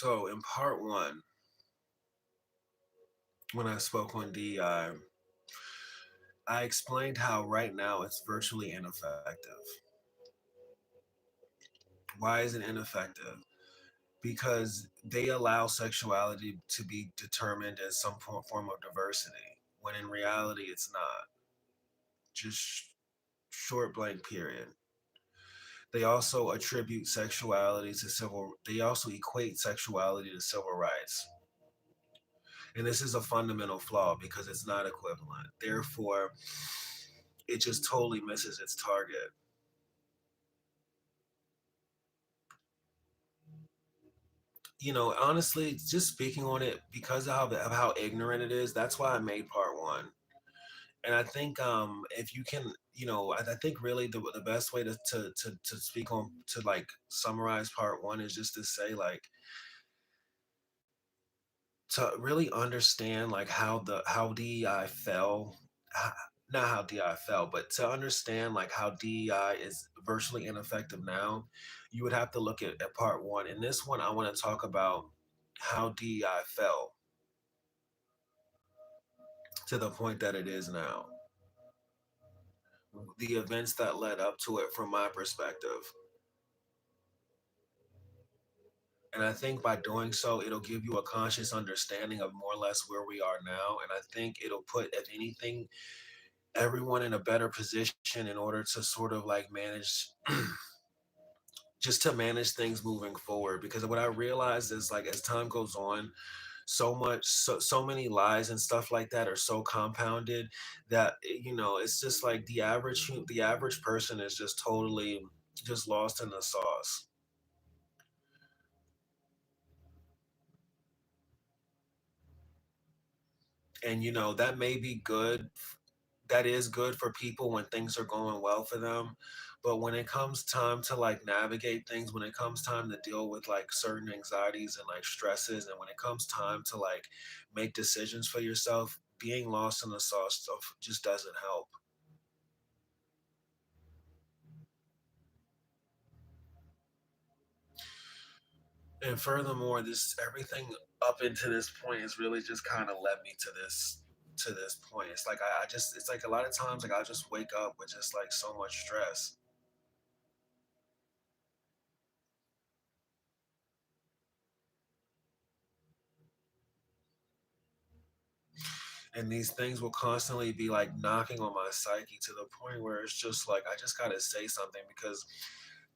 So in part one, when I spoke on DEI, I explained how right now it's virtually ineffective. Why is it ineffective? Because they allow sexuality to be determined as some form of diversity, when in reality it's not. Just short blank period. They also attribute sexuality to civil, they also equate sexuality to civil rights. And this is a fundamental flaw because it's not equivalent. Therefore, it just totally misses its target. Honestly, just speaking on it because of how ignorant it is, that's why I made part one. And I think if you can, I think really the best way to speak on to like summarize part one is just to say like to really understand like how DEI fell, h- not how DEI fell, but to understand like how DEI is virtually ineffective now, you would have to look at part one. In this one, I want to talk about how DEI fell to the point that it is now, the events that led up to it from my perspective. And I think by doing so, it'll give you a conscious understanding of more or less where we are now. And I think it'll put, if anything, everyone in a better position in order to sort of like manage, just to manage things moving forward. Because what I realized is like as time goes on, so many lies and stuff like that are so compounded that it's just like the average person is just totally just lost in the sauce. And that may be good, that is good for people when things are going well for them, but when it comes time to like navigate things, when it comes time to deal with like certain anxieties and like stresses, and when it comes time to like make decisions for yourself, being lost in the sauce stuff just doesn't help. And furthermore, this everything up into this point has really just kind of led me to this point. It's like I just it's like a lot of times like I just wake up with just like so much stress. And these things will constantly be like knocking on my psyche to the point where it's just like I just gotta say something, because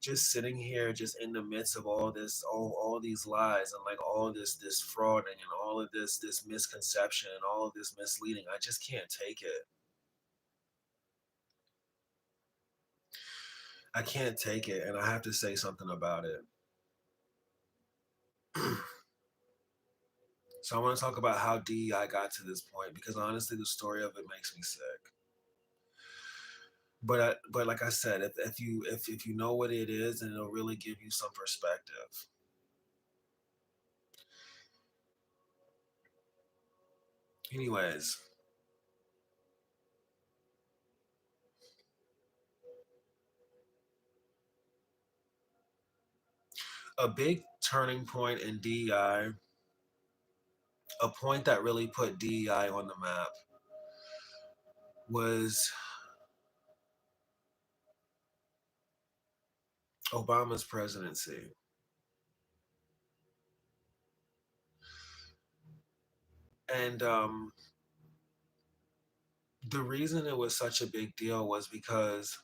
just sitting here just in the midst of all these lies and like all this frauding and all of this misconception and all of this misleading, I just can't take it. I can't take it, and I have to say something about it. So I want to talk about how DEI got to this point, because honestly the story of it makes me sick. But like I said, if you know what it is, and it'll really give you some perspective. Anyways, a big turning point in DEI, a point that really put DEI on the map, was Obama's presidency. And the reason it was such a big deal was because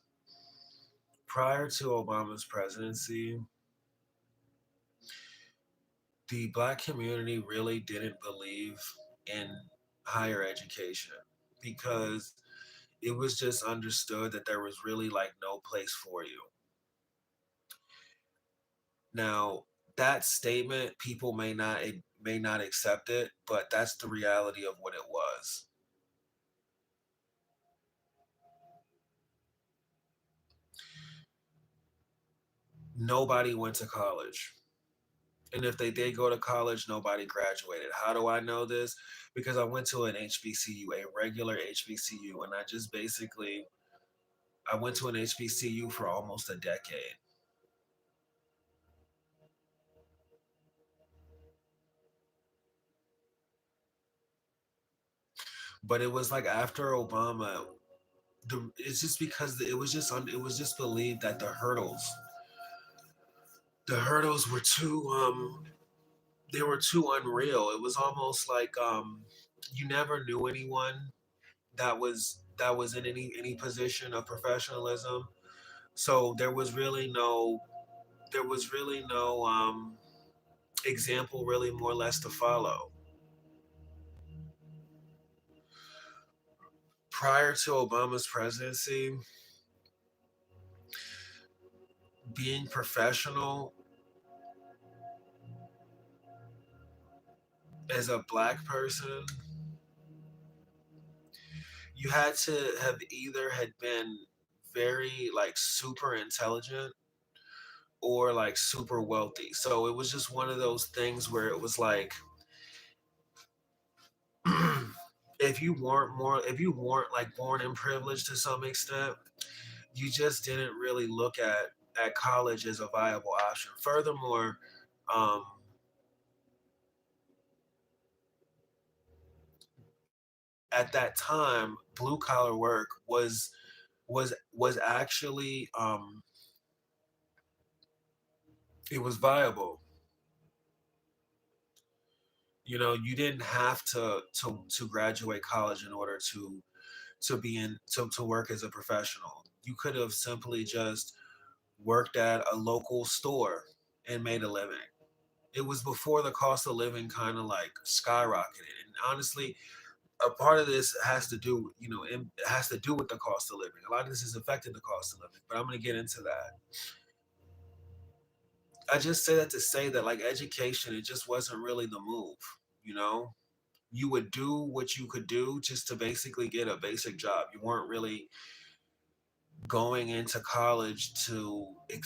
prior to Obama's presidency, the Black community really didn't believe in higher education, because it was just understood that there was really like no place for you. Now, that statement, people may not accept it, but that's the reality of what it was. Nobody went to college. And if they did go to college, nobody graduated. How do I know this? Because I went to an HBCU, a regular HBCU, and I went to an HBCU for almost a decade. But it was like after Obama, it's just because it was just it was just believed that the hurdles were too they were too unreal. It was almost like you never knew anyone that was in any position of professionalism. So there was really no example really more or less to follow. Prior to Obama's presidency, being professional as a black person, you had to have either had been very like super intelligent or like super wealthy. So it was just one of those things where it was like if you weren't like born in privilege to some extent, you just didn't really look at college as a viable option. Furthermore, um, at that time, blue collar work was actually it was viable. You know, you didn't have to graduate college in order to work as a professional. You could have simply just worked at a local store and made a living. It was before the cost of living kind of like skyrocketed. And honestly, a part of this has to do, it has to do with the cost of living. A lot of this has affected the cost of living, but I'm going to get into that. I just say that to say that like education, it just wasn't really the move, you know? You would do what you could do just to basically get a basic job. You weren't really going into college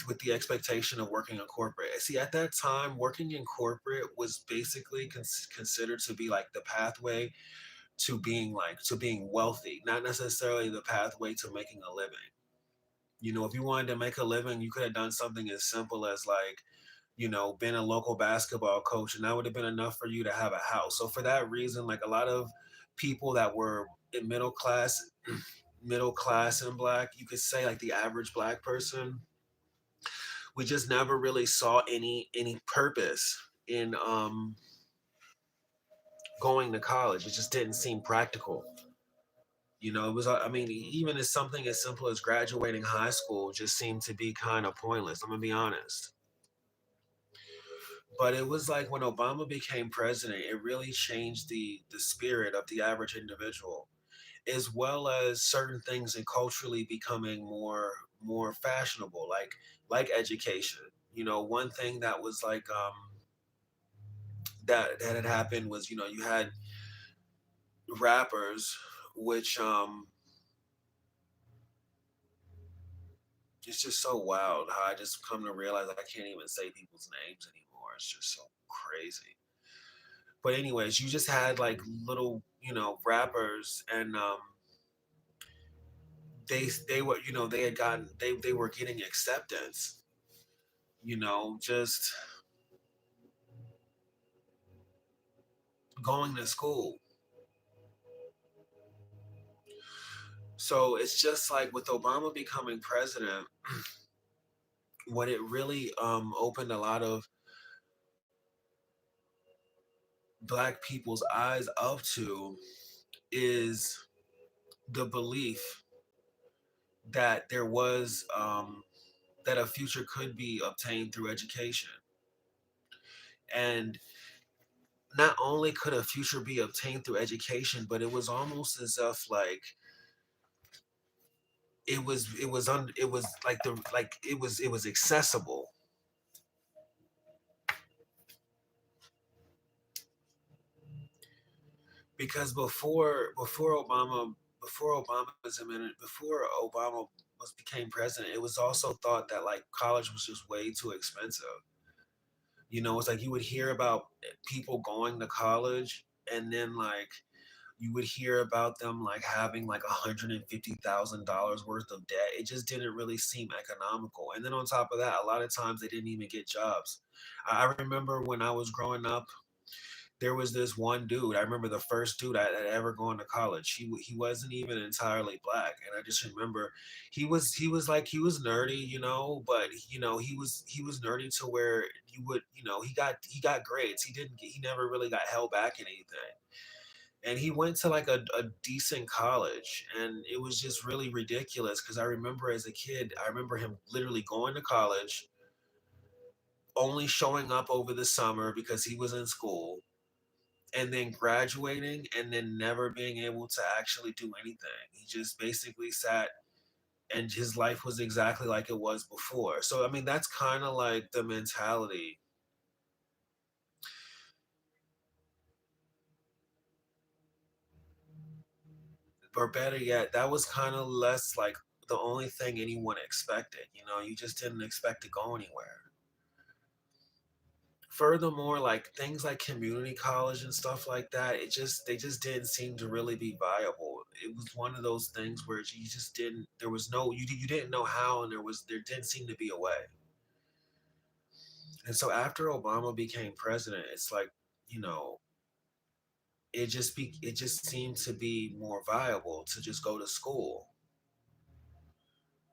with the expectation of working in corporate. See, at that time, working in corporate was basically considered to be like the pathway to being wealthy, not necessarily the pathway to making a living. You know, if you wanted to make a living, you could have done something as simple as like, been a local basketball coach, and that would have been enough for you to have a house. So for that reason, like a lot of people that were in middle class and black, you could say like the average black person, we just never really saw any purpose in going to college. It just didn't seem practical. You know, it was, I mean, even as something as simple as graduating high school just seemed to be kind of pointless. I'm gonna be honest. But it was like when Obama became president, it really changed the spirit of the average individual, as well as certain things and culturally becoming more fashionable, like education. You know, one thing that was like that had happened was, you had rappers, which it's just so wild how I just come to realize I can't even say people's names anymore. It's just so crazy. But anyways, you just had like little, rappers, and they were, they had gotten they were getting acceptance, just going to school. So it's just like with Obama becoming president, what it really opened a lot of black people's eyes up to is the belief that there was that a future could be obtained through education. And not only could a future be obtained through education, but it was almost as if like it was like it was accessible. Because before Obama was became president, it was also thought that like college was just way too expensive. You know, it's like you would hear about people going to college, and then like you would hear about them like having like $150,000 worth of debt. It just didn't really seem economical. And then on top of that, a lot of times they didn't even get jobs. I remember when I was growing up, There was this one dude. I remember the first dude I had ever gone to college. He wasn't even entirely black, and I just remember he was nerdy, you know, but you know he was nerdy to where you would, you know, he got grades. He never really got held back in anything, and he went to like a decent college, and it was just really ridiculous because I remember as a kid, I remember him literally going to college, only showing up over the summer because he was in school, and then graduating and then never being able to actually do anything. He just basically sat and his life was exactly like it was before. So I mean that's kind of like the mentality, or better yet, that was kind of less like the only thing anyone expected. You know, you just didn't expect to go anywhere. Furthermore, like things like community college and stuff like that, they just didn't seem to really be viable. It was one of those things where you just didn't, there was no, you didn't know how, and there didn't seem to be a way. And so after Obama became president, it's like, you know, it just seemed to be more viable to just go to school.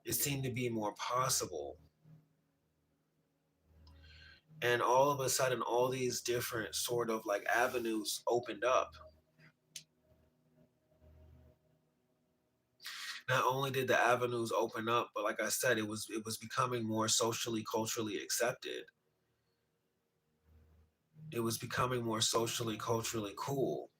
It seemed to be more possible. And all of a sudden all these different sort of like avenues opened up. Not only did the avenues open up, but like I said, it was becoming more socially, culturally accepted. It was becoming more socially, culturally cool.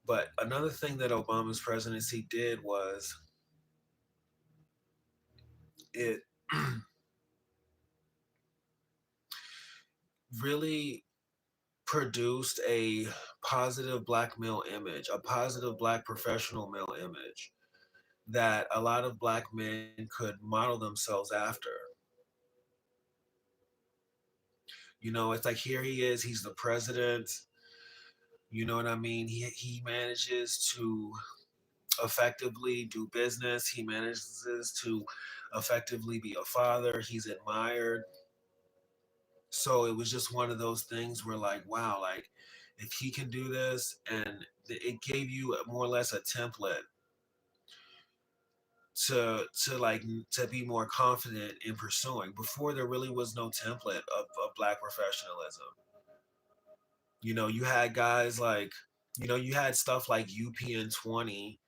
But another thing that Obama's presidency did was it really produced a positive black male image, a positive black professional male image that a lot of black men could model themselves after. You know, it's like here he is, he's the president. You know what I mean? He manages to effectively do business. He manages to effectively be a father. He's admired. So it was just one of those things where, like, wow, like if he can do this, and it gave you more or less a template to like to be more confident in pursuing. Before there really was no template of black professionalism. You know, you had guys like, you know, you had stuff like UPN 20,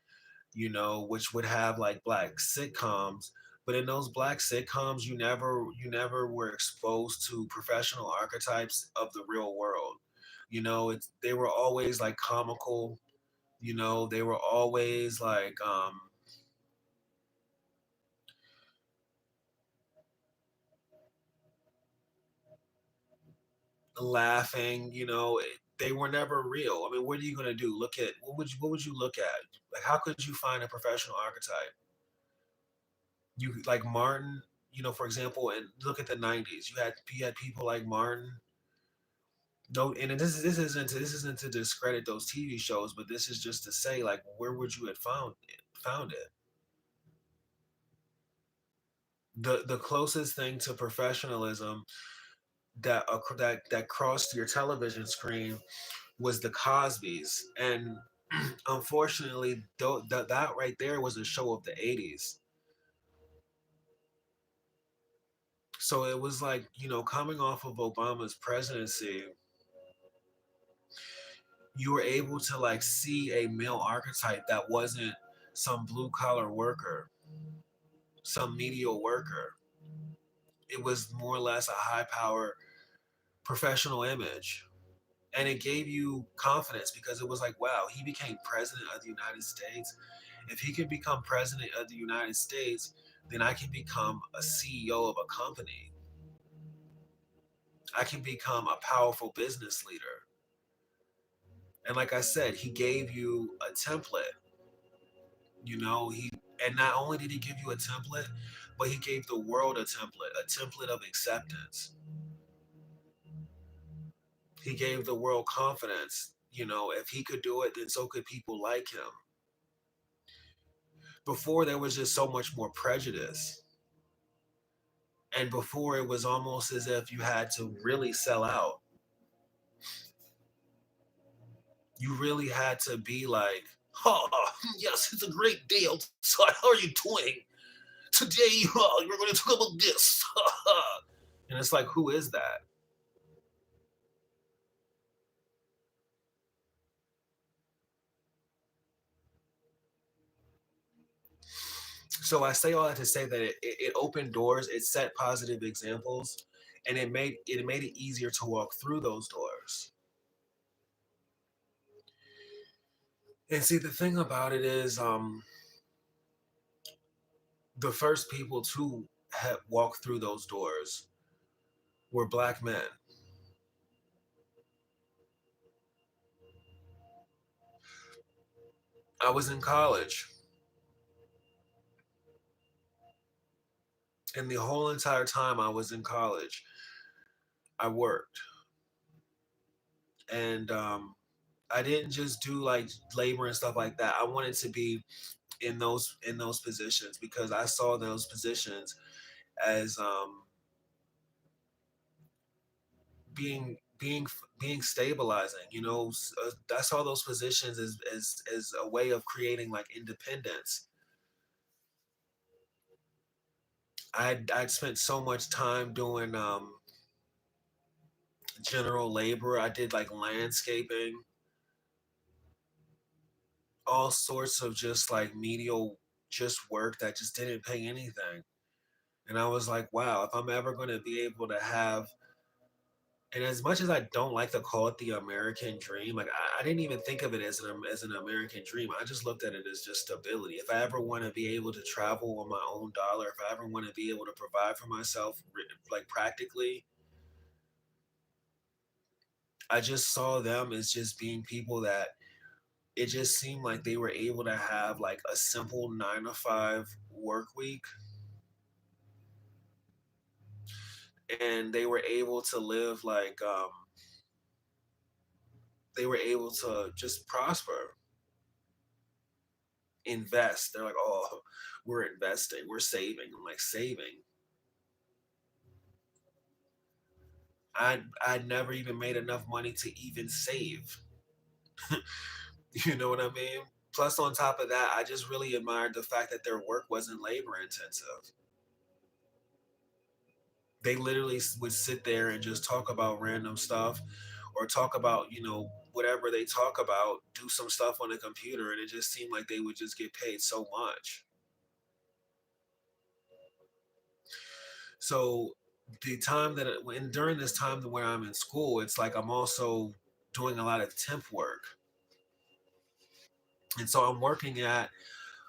you know, which would have like black sitcoms. But in those black sitcoms, you never were exposed to professional archetypes of the real world. You know, they were always like comical. You know, they were always like laughing. You know, they were never real. I mean, what are you gonna do? Look at what would you look at? Like, how could you find a professional archetype? You like Martin. You know, for example, and look at the '90s. You had people like Martin. No, and this isn't to discredit those TV shows, but this is just to say, like, where would you have found it? The closest thing to professionalism that crossed your television screen was the Cosbys, and unfortunately, that right there was a show of the '80s. So it was like, you know, coming off of Obama's presidency, you were able to like see a male archetype that wasn't some blue collar worker, some medial worker. It was more or less a high power professional image. And it gave you confidence because it was like, wow, he became president of the United States. If he can become president of the United States, then I can become a CEO of a company. I can become a powerful business leader. And like I said, he gave you a template. You know, he and not only did he give you a template, but he gave the world a template of acceptance. He gave the world confidence. You know, if he could do it, then so could people like him. Before there was just so much more prejudice. And before, it was almost as if you had to really sell out. You really had to be like, oh, yes, it's a great day outside. How are you doing? Today, we're going to talk about this. And it's like, who is that? So I say all that to say that it opened doors, it set positive examples, and it made it easier to walk through those doors. And see, the thing about it is, the first people to have walked through those doors were black men. I was in college, and the whole entire time I was in college, I worked, and I didn't just do like labor and stuff like that. I wanted to be in those positions because I saw those positions as being stabilizing. I saw those positions as a way of creating like independence. I'd spent so much time doing general labor. I did like landscaping, all sorts of just like medial just work that just didn't pay anything. And I was like, wow, if I'm ever going to be able to have, and as much as I don't like to call it the American dream, like I didn't even think of it as an American dream. I just looked at it as just stability. If I ever want to be able to travel on my own dollar, if I ever want to be able to provide for myself, like practically, I just saw them as just being people that it just seemed like they were able to have like a simple 9 to 5 work week, and they were able to live like they were able to just prosper, invest. They're like, oh, we're investing, we're saving. I'm like, saving? I'd never even made enough money to even save. You know what I mean? Plus, on top of that, I just really admired the fact that their work wasn't labor intensive. They literally would sit there and just talk about random stuff, or talk about, whatever they talk about, do some stuff on the computer, and it just seemed like they would just get paid so much. So the time that when during this time where I'm in school, it's like I'm also doing a lot of temp work, and so I'm working at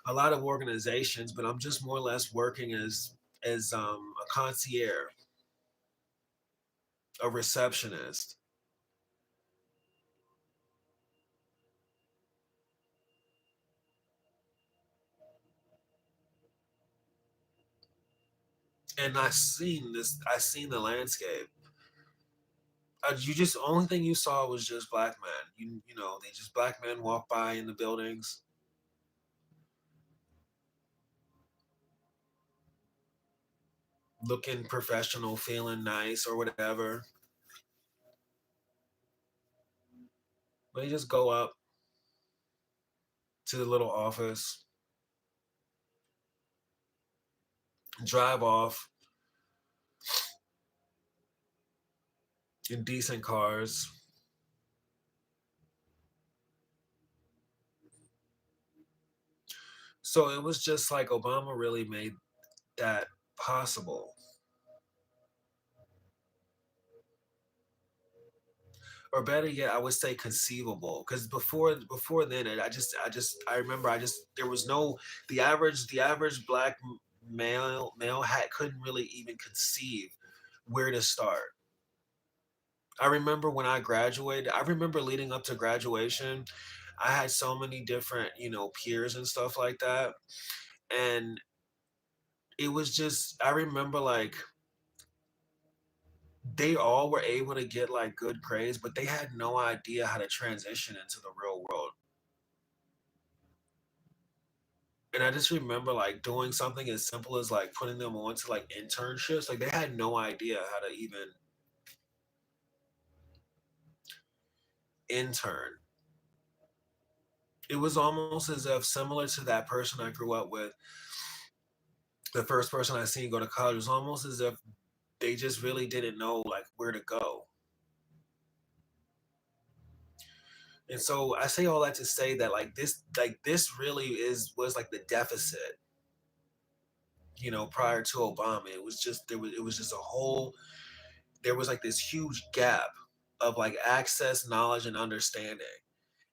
a lot of organizations, but I'm just more or less working as a concierge, a receptionist. And I seen the landscape. You just only thing you saw was just black men. They just black men walk by in the buildings, looking professional, feeling nice or whatever. But they just go up to the little office, drive off in decent cars. So it was just like Obama really made that possible. Or better yet, I would say conceivable. Because before then, I remember there was no the average black male had couldn't really even conceive where to start. I remember when I graduated. I remember leading up to graduation, I had so many different peers and stuff like that, and it was just I remember like they all were able to get like good grades, but they had no idea how to transition into the real world. And I just remember like doing something as simple as like putting them on to like internships. Like they had no idea how to even intern. It was almost as if similar to that person I grew up with, the first person I seen go to college, it was almost as if they just really didn't know like where to go. And so I say all that to say that like this really was like the deficit, prior to Obama. It was just it was just a whole there was like this huge gap of like access, knowledge, and understanding.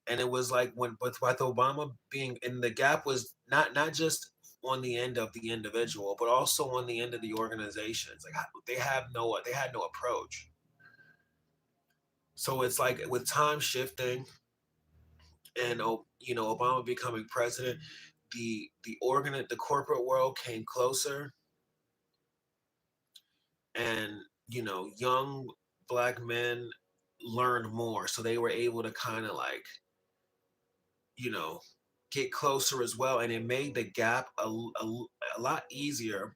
And it was like when with Obama being and the gap was not just on the end of the individual, but also on the end of the organizations. Like they had no approach. So it's like with time shifting and Obama becoming president, the corporate world came closer, and young black men learned more, so they were able to kind of like you know get closer as well, and it made the gap a lot easier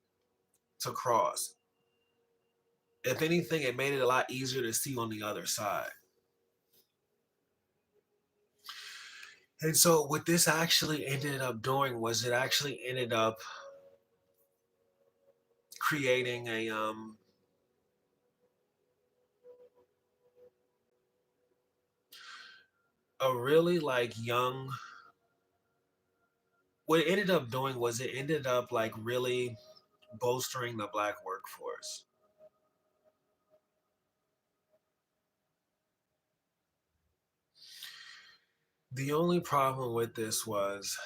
to cross. If anything, it made it a lot easier to see on the other side. And so what this actually ended up doing was it actually ended up creating a really like young what it ended up doing was it ended up like really bolstering the black workforce. The only problem with this was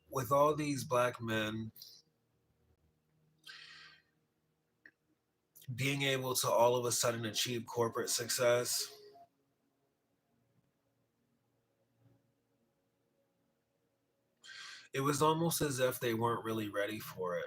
with all these black men being able to all of a sudden achieve corporate success, it was almost as if they weren't really ready for it.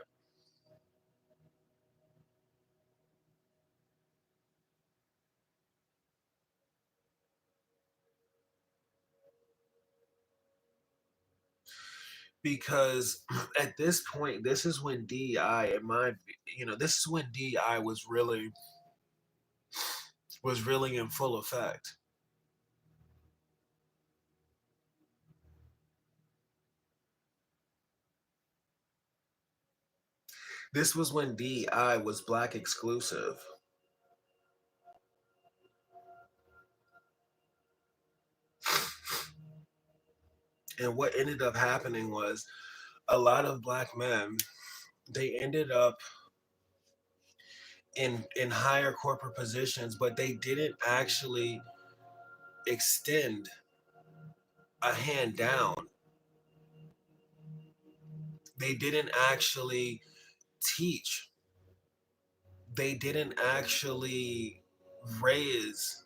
Because at this point, this is when DEI, this is when DEI was really in full effect. This was when DEI was black exclusive. And what ended up happening was a lot of black men, they ended up in higher corporate positions, but they didn't actually extend a hand down. They didn't actually teach. They didn't actually raise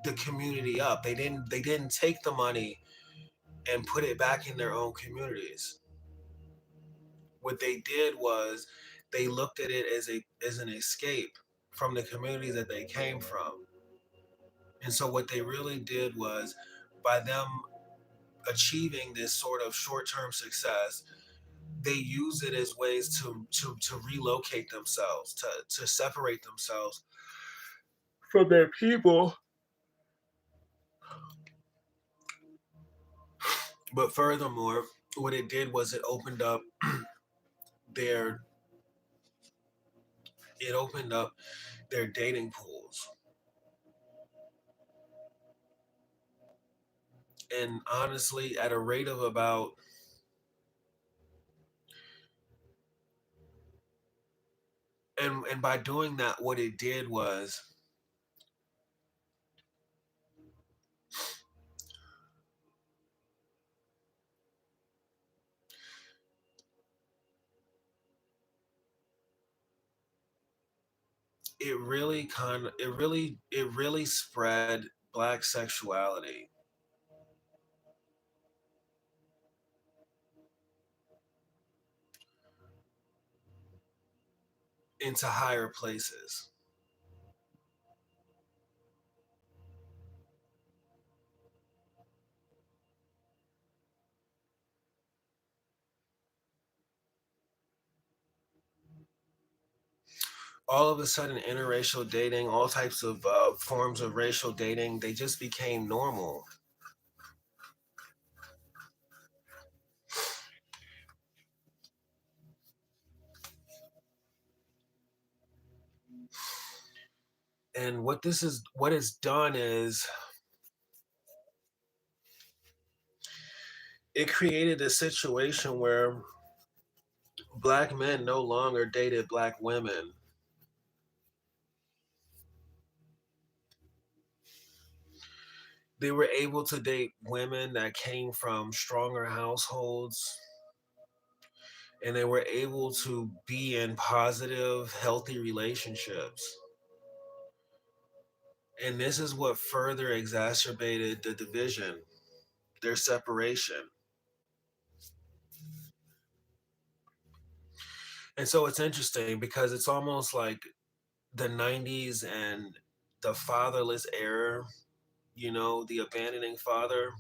the community up. They didn't take the money and put it back in their own communities. What they did was they looked at it as an escape from the communities that they came from. And so what they really did was by them achieving this sort of short-term success, they use it as ways to relocate themselves, to separate themselves from their people. But furthermore, what it did was their it opened up their dating pools. And honestly, at a rate of about and by doing that, what it did was it really spread black sexuality into higher places. all of a sudden interracial dating, all types of forms of racial dating, they just became normal. And what it's done is it created a situation where black men no longer dated black women. They were able to date women that came from stronger households, and they were able to be in positive, healthy relationships. And this is what further exacerbated the division, their separation. And so it's interesting because it's almost like the 90s and the fatherless era, the abandoning father,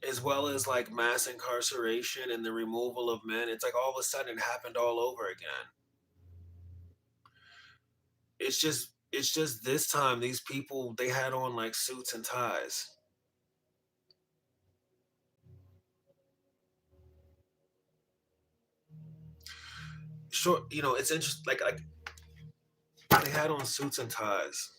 as well as like mass incarceration and the removal of men. It's like all of a sudden it happened all over again. It's just this time these people they had on like suits and ties. Sure, it's interesting like they had on suits and ties.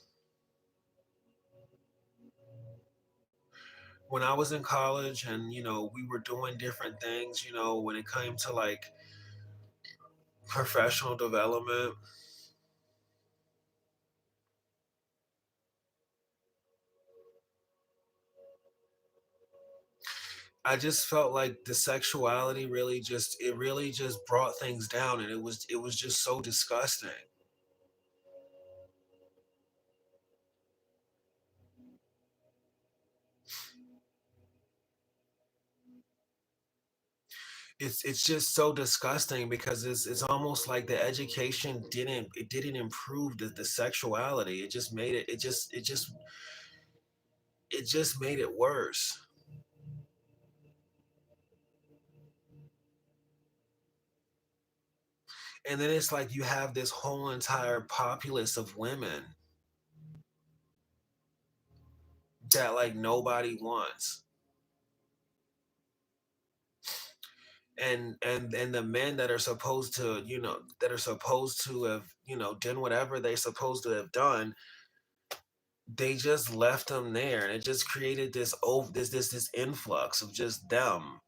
When I was in college and we were doing different things, when it came to like professional development, I just felt like the sexuality really just brought things down, and it was just so disgusting. It's just so disgusting because it's almost like the education didn't improve the sexuality. It just made it worse. And then it's like you have this whole entire populace of women that like nobody wants. And the men that are supposed to have done whatever they're supposed to have done, they just left them there, and it just created this influx of just them.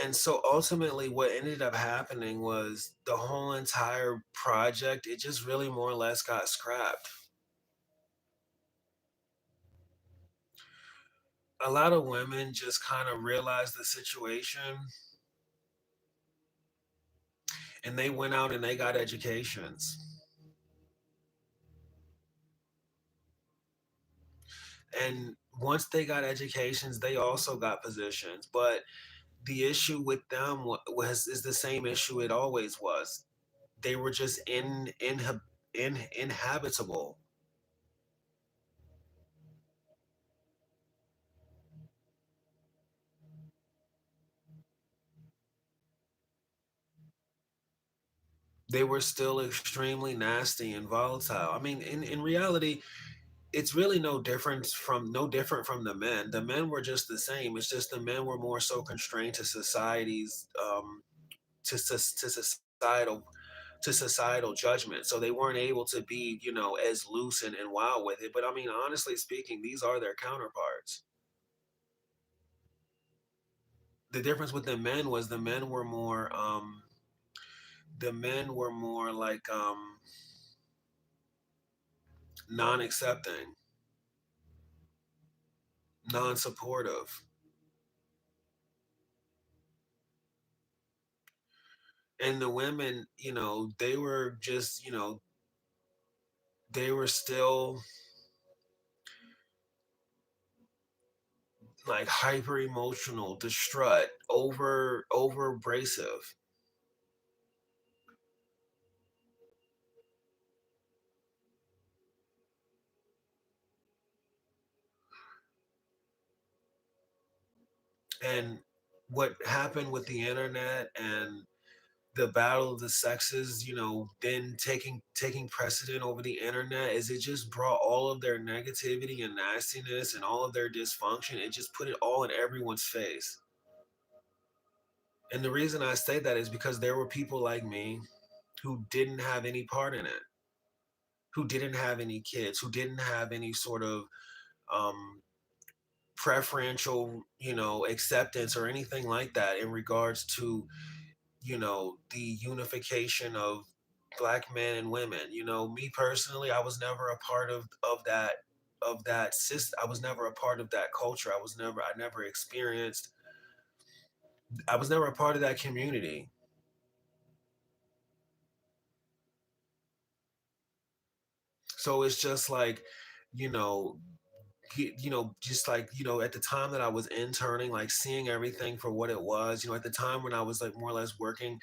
And so ultimately what ended up happening was the whole entire project, it just really more or less got scrapped. A lot of women just kind of realized the situation, and they went out and they got educations. And once they got educations, they also got positions. But the issue with them is the same issue it always was. They were just inhabitable. They were still extremely nasty and volatile. I mean, in reality, it's really no different from the men. The men were just the same. It's just the men were more so constrained to society's to societal judgment. So they weren't able to be, as loose and wild with it. But I mean, honestly speaking, these are their counterparts. The difference with the men was the men were more like non-accepting, non-supportive. And the women, they were just, they were still like hyper emotional, distraught, over abrasive. And what happened with the internet and the battle of the sexes, then taking precedent over the internet, is it just brought all of their negativity and nastiness and all of their dysfunction. It just put it all in everyone's face. And the reason I say that is because there were people like me who didn't have any part in it, who didn't have any kids, who didn't have any sort of um, preferential, acceptance or anything like that in regards to, the unification of black men and women. Me personally, I was never a part of that system. I was never a part of that culture. I never experienced, I was never a part of that community. So it's just like, you know, just like, at the time that I was interning, like seeing everything for what it was, at the time when I was like more or less working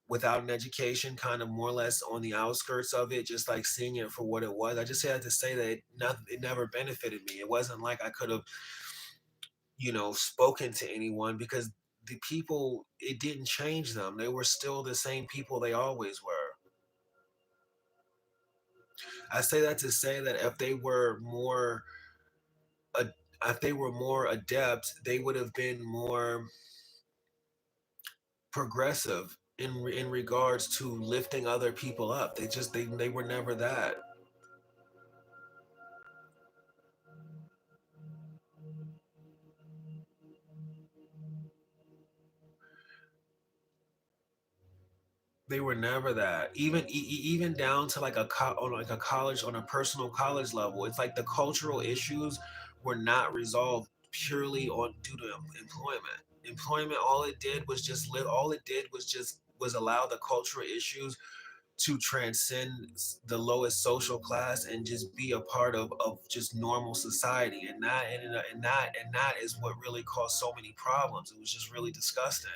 without an education, kind of more or less on the outskirts of it, just like seeing it for what it was. I just had to say that it never benefited me. It wasn't like I could have, spoken to anyone, because the people, it didn't change them. They were still the same people they always were. I say that to say that ad- if they were more adept, they would have been more progressive in regards to lifting other people up. They were never that. They were never that. Even down to like on like a college, on a personal college level. It's like the cultural issues were not resolved purely on due to employment. Employment, all it did was just live. All it did was just was allow the cultural issues to transcend the lowest social class and just be a part of just normal society. And that is what really caused so many problems. It was just really disgusting.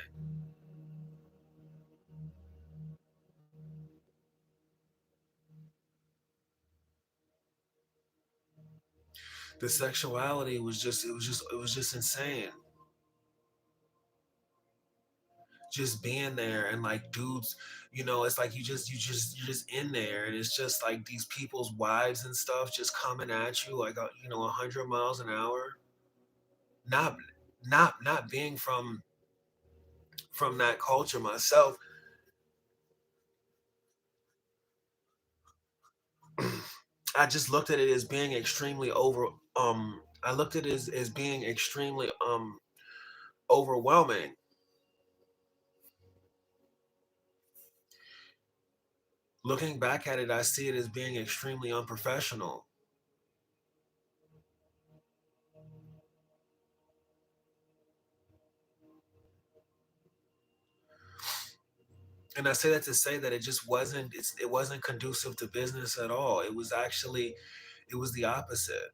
The sexuality was just it was just insane. Just being there, and like dudes, it's like you're just in there, and it's just like these people's wives and stuff just coming at you like 100 miles an hour. Not not not being from that culture myself. I just looked at it as being extremely I looked at it as being extremely overwhelming. Looking back at it, I see it as being extremely unprofessional. And I say that to say that it wasn't conducive to business at all. It was the opposite.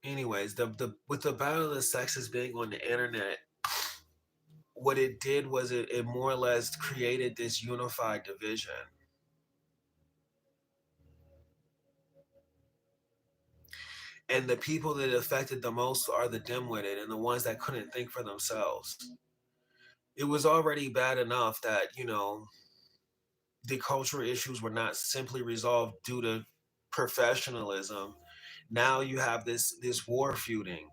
Anyways, the with the battle of the sexes being on the internet, what it did was it more or less created this unified division. And the people that it affected the most are the dim-witted and the ones that couldn't think for themselves. It was already bad enough that, the cultural issues were not simply resolved due to professionalism. Now you have this war feuding.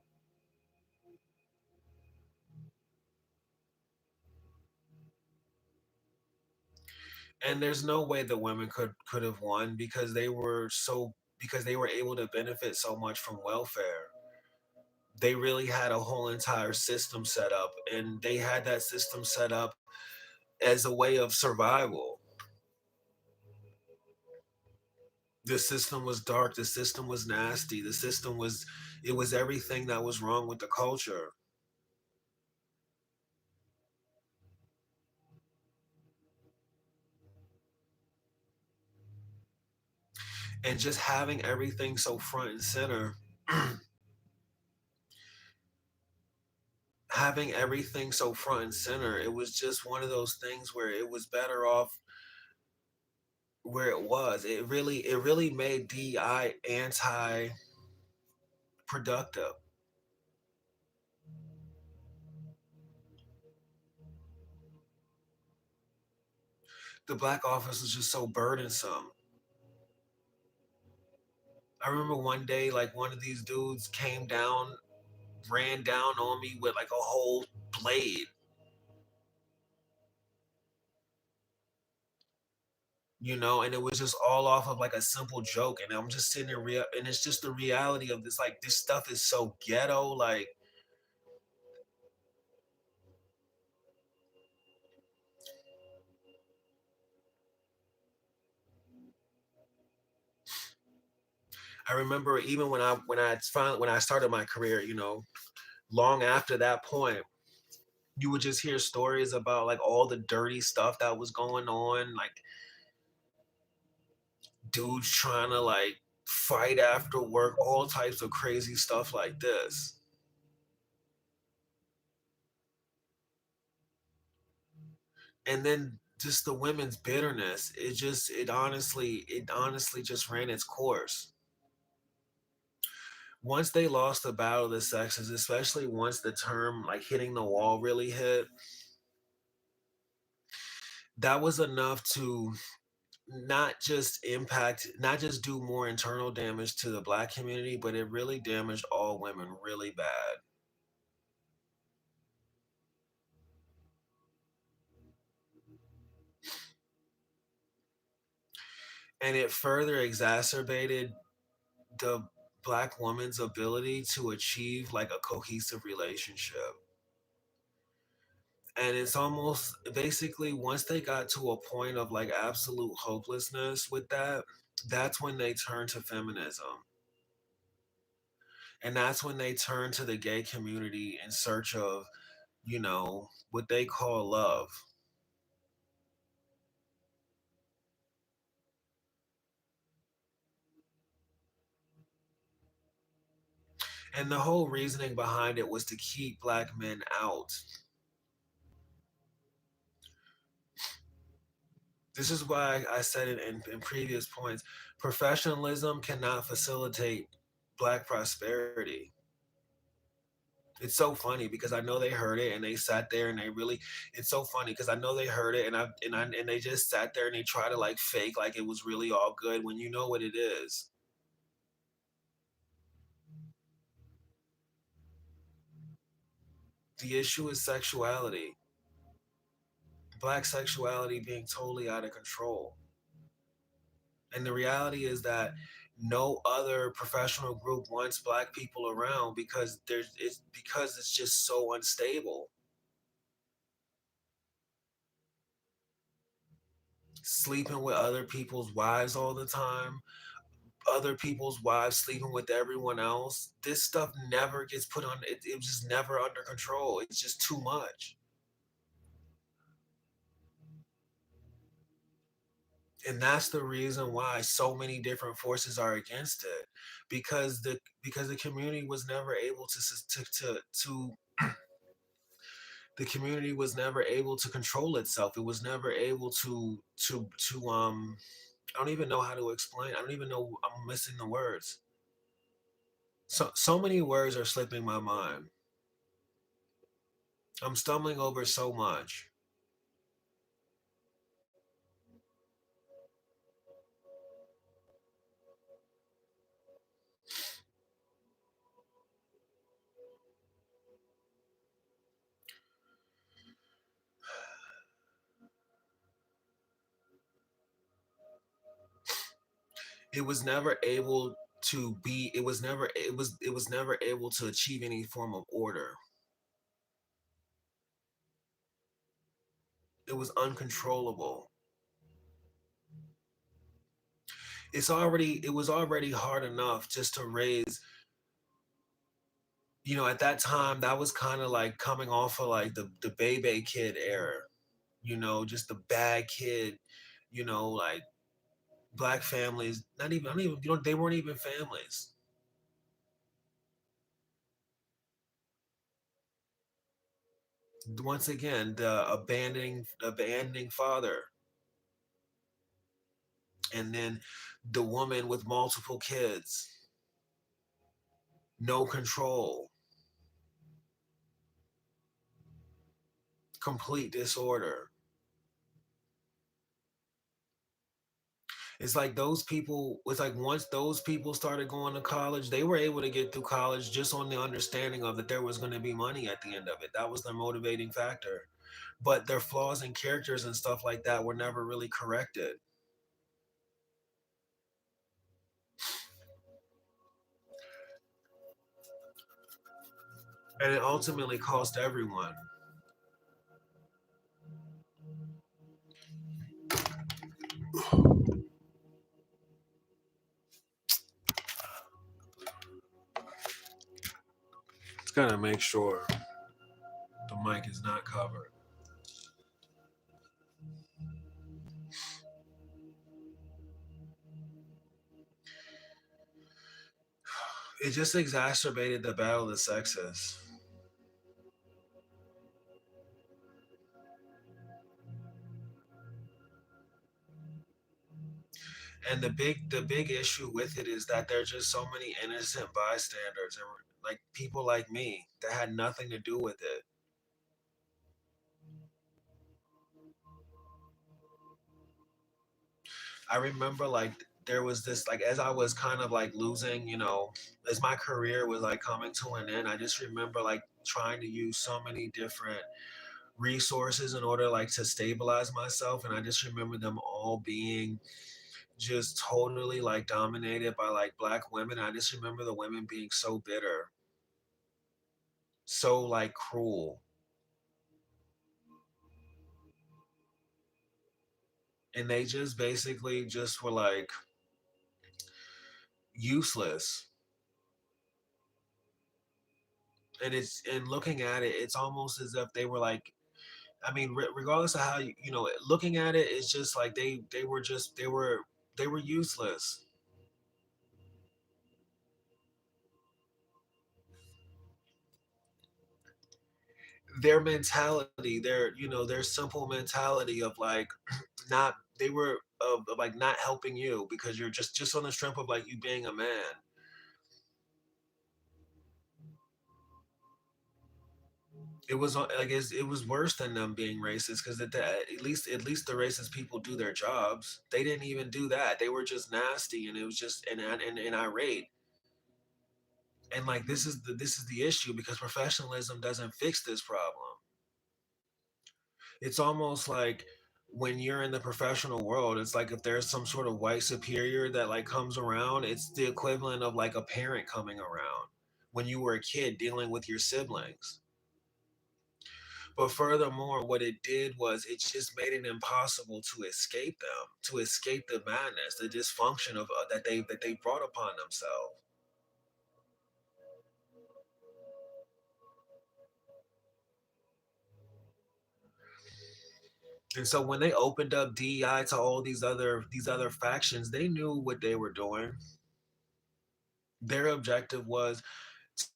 And there's no way the women could have won, because they were able to benefit so much from welfare. They really had a whole entire system set up, and they had that system set up as a way of survival. The system was dark, the system was nasty, it was everything that was wrong with the culture. And just having everything so front and center, having everything so front and center, it was just one of those things where it was better off where it was. It really made DEI anti-productive. The black office was just so burdensome. I remember one day, like one of these dudes came down, ran down on me with like a whole blade, and it was just all off of like a simple joke. And I'm just sitting there, and it's just the reality of this. Like this stuff is so ghetto. Like I remember even when I started my career, long after that point, you would just hear stories about like all the dirty stuff that was going on, like dudes trying to like fight after work, all types of crazy stuff like this. And then just the women's bitterness, it honestly just ran its course. Once they lost the battle of the sexes, especially once the term like hitting the wall really hit, that was enough to not just do more internal damage to the black community, but it really damaged all women really bad. And it further exacerbated the black woman's ability to achieve like a cohesive relationship. And it's almost basically once they got to a point of like absolute hopelessness with that, that's when they turn to feminism. And that's when they turn to the gay community in search of, what they call love. And the whole reasoning behind it was to keep black men out. This is why I said it in previous points. Professionalism cannot facilitate black prosperity. It's so funny because I know they heard it and they sat there and they really. It's so funny because I know they heard it and they just sat there and they try to like fake like it was really all good when you know what it is. The issue is sexuality, black sexuality being totally out of control. And the reality is that no other professional group wants black people around because it's just so unstable. Sleeping with other people's wives all the time, other people's wives sleeping with everyone else. This stuff never gets put on it was just never under control. It's just too much. And that's the reason why so many different forces are against it because the community was never able to the community was never able to control itself. It was never able to I don't even know how to explain. I don't even know, I'm missing the words. So many words are slipping my mind. I'm stumbling over so much. It was never able to be it was never able to achieve any form of order. It was uncontrollable. It was already hard enough just to raise, at that time that was kind of like coming off of like the baby kid era, just the bad kid, like Black families, not even, they weren't even families. Once again, the abandoning father, and then the woman with multiple kids, no control, complete disorder. It's like those people, it's like once those people started going to college, they were able to get through college just on the understanding of that there was going to be money at the end of it. That was their motivating factor. But their flaws and characters and stuff like that were never really corrected. And it ultimately cost everyone. It's got to make sure the mic is not covered. It just exacerbated the battle of the sexes. And the big issue with it is that there's just so many innocent bystanders and like people like me that had nothing to do with it. I remember like there was this, like, as I was kind of like losing, as my career was like coming to an end, I just remember like trying to use so many different resources in order like to stabilize myself, and I just remember them all being just totally like dominated by like black women. I just remember the women being so bitter, so like cruel, and they just basically just were like useless. And looking at it, it's almost as if they were like, I mean, regardless of how looking at it, it's just like they were useless. Their mentality, their simple mentality of like not they were of like not helping you because you're just on the strength of like you being a man. It was it was worse than them being racist because at least the racist people do their jobs. They didn't even do that. They were just nasty, and it was just and irate. And like this is the issue because professionalism doesn't fix this problem. It's almost like when you're in the professional world, it's like if there's some sort of white superior that like comes around, it's the equivalent of like a parent coming around when you were a kid dealing with your siblings. But furthermore, what it did was it just made it impossible to escape them, to escape the madness, the dysfunction of that they brought upon themselves. And so when they opened up DEI to all these other factions, they knew what they were doing. Their objective was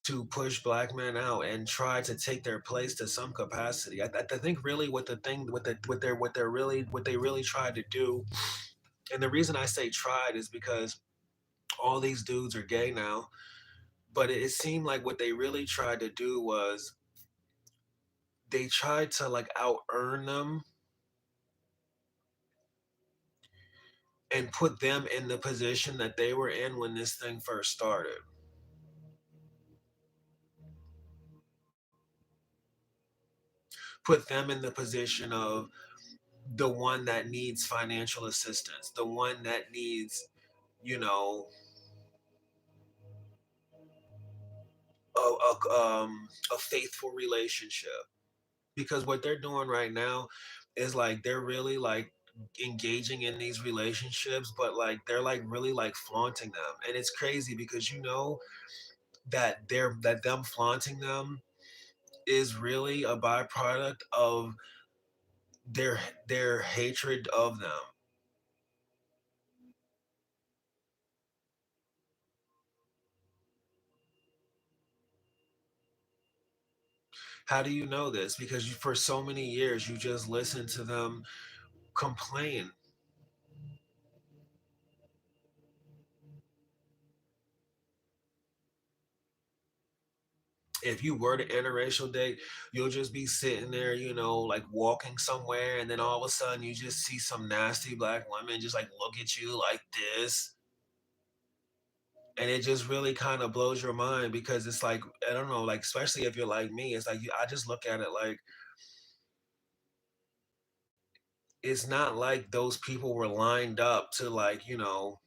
to push black men out and try to take their place to some capacity. I think really what the thing what they really tried to do, and the reason I say tried is because all these dudes are gay now, but it seemed like what they really tried to do was they tried to like out earn them and put them in the position that they were in when this thing first started. Put them in the position of the one that needs financial assistance, the one that needs, you know, a faithful relationship. Because what they're doing right now is like they're really like engaging in these relationships, but like they're like really like flaunting them. And it's crazy because that them flaunting them is really a byproduct of their hatred of them. How do you know this? Because you, for so many years, you just listened to them complain. If you were to interracial date, you'll just be sitting there, you know, like walking somewhere, and then all of a sudden you just see some nasty black women just like look at you like this. And it just really kind of blows your mind because it's like, I don't know, like, especially if you're like me, it's like, I just look at it like, it's not like those people were lined up to, like, you know,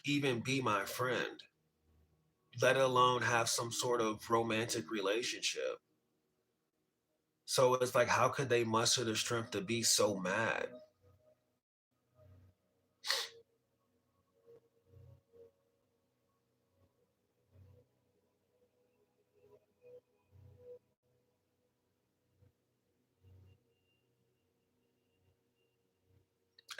even be my friend, let alone have some sort of romantic relationship. So it's like, how could they muster the strength to be so mad?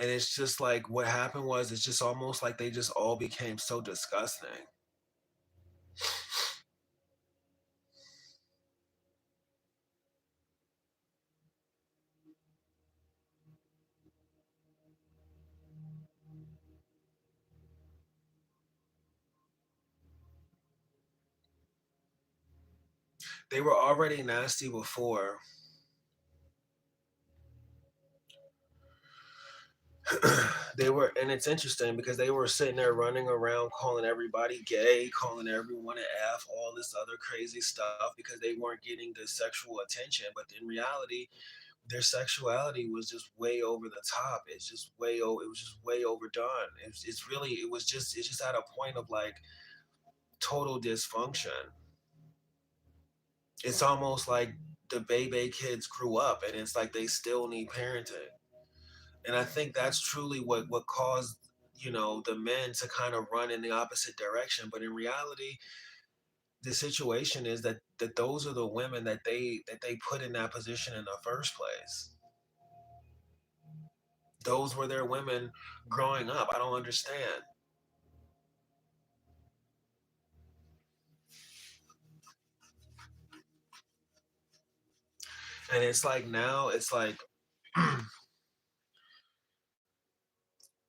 And it's just like, what happened was, it's just almost like they just all became so disgusting. They were already nasty before. They were, and it's interesting because they were sitting there running around calling everybody gay, calling everyone an F, all this other crazy stuff because they weren't getting the sexual attention. But in reality, their sexuality was just way over the top. It's just it was just way overdone. It's really, it's just at a point of like total dysfunction. It's almost like the baby kids grew up and it's like they still need parenting. And I think that's truly what caused, you know, the men to kind of run in the opposite direction. But in reality, the situation is that those are the women that they put in that position in the first place. Those were their women growing up. I don't understand. And it's like now it's like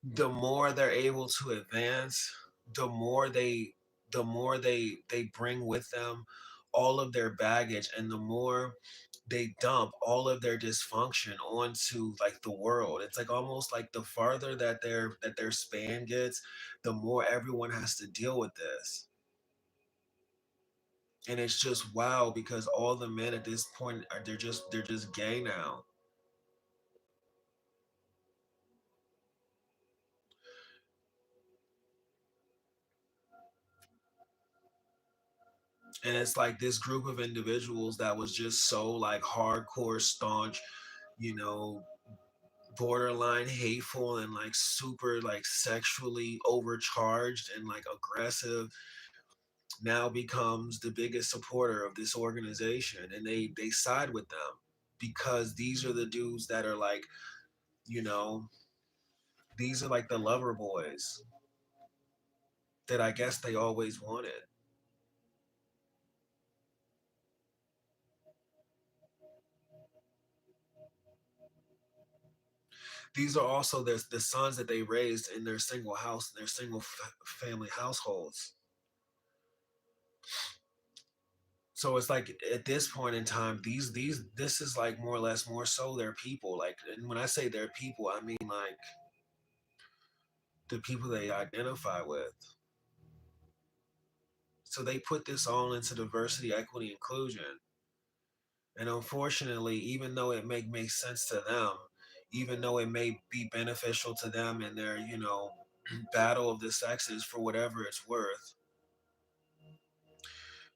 the more they're able to advance, the more they they bring with them all of their baggage, and the more they dump all of their dysfunction onto like the world. It's like almost like the farther that their span gets, the more everyone has to deal with this. And it's just wow because all the men at this point are they're just gay now. And it's like this group of individuals that was just so like hardcore staunch, you know, borderline hateful and like super like sexually overcharged and like aggressive, now becomes the biggest supporter of this organization, and they side with them because these are the dudes that are like, you know, these are like the lover boys that I guess they always wanted. These are also the sons that they raised in their single house, their family households. So it's like at this point in time, these this is like more or less more so their people. Like, and when I say their people, I mean like the people they identify with. So they put this all into diversity, equity, inclusion. And unfortunately, even though it may make sense to them, even though it may be beneficial to them in their, you know, battle of the sexes for whatever it's worth,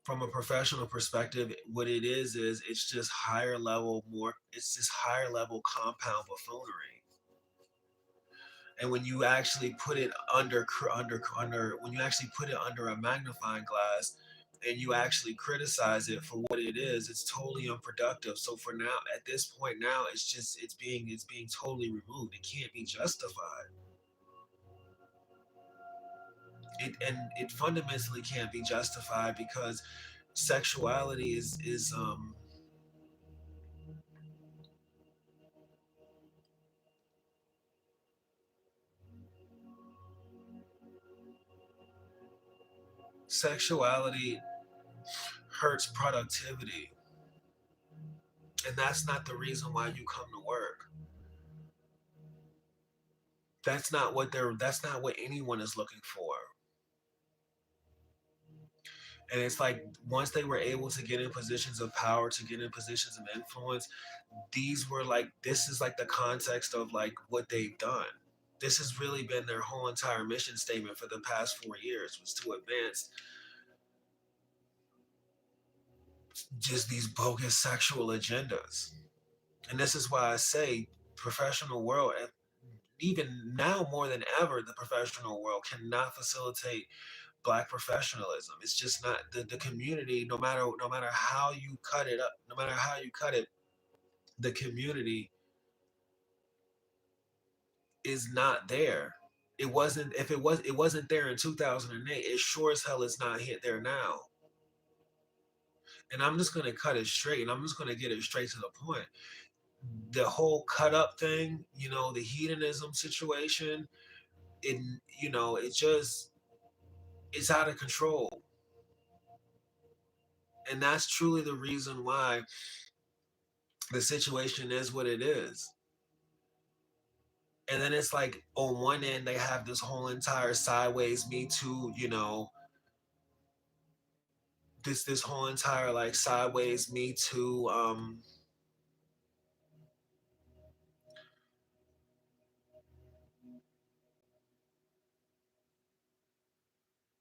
from a professional perspective, what it is it's just higher level, more, it's just higher level compound buffoonery. And when you actually put it under when you actually put it under a magnifying glass and you actually criticize it for what it is, it's totally unproductive. So for now, at this point now, it's just it's being totally removed. It can't be justified. It fundamentally can't be justified because Sexuality is sexuality hurts productivity, and that's not the reason why you come to work. That's not what anyone is looking for. And it's like once they were able to get in positions of power, to get in positions of influence, these were like this is like the context of like what they've done. This has really been their whole entire mission statement for the past 4 years, was to advance just these bogus sexual agendas. And this is why I say professional world, even now more than ever, the professional world cannot facilitate black professionalism. It's just not the community, no matter how you cut it up, no matter how you cut it, the community is not there. It wasn't if it wasn't there in 2008, it sure as hell is not hit there now. And I'm just gonna cut it straight and I'm just gonna get it straight to the point. The whole cut up thing, the hedonism situation, it it just it's out of control. And that's truly the reason why the situation is what it is. And then it's like on one end they have this whole entire sideways me too, this whole entire like sideways me too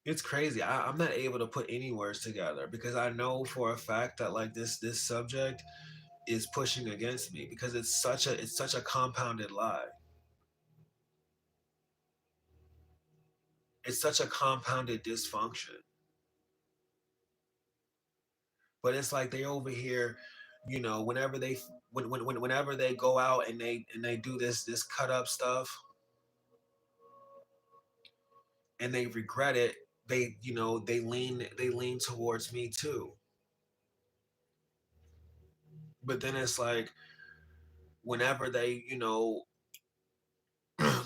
it's crazy. I'm not able to put any words together because I know for a fact that like this subject is pushing against me because it's such a compounded lie. It's such a compounded dysfunction. But it's like they over here, whenever whenever they go out and they do this cut up stuff and they regret it, they lean towards me too. But then it's like whenever they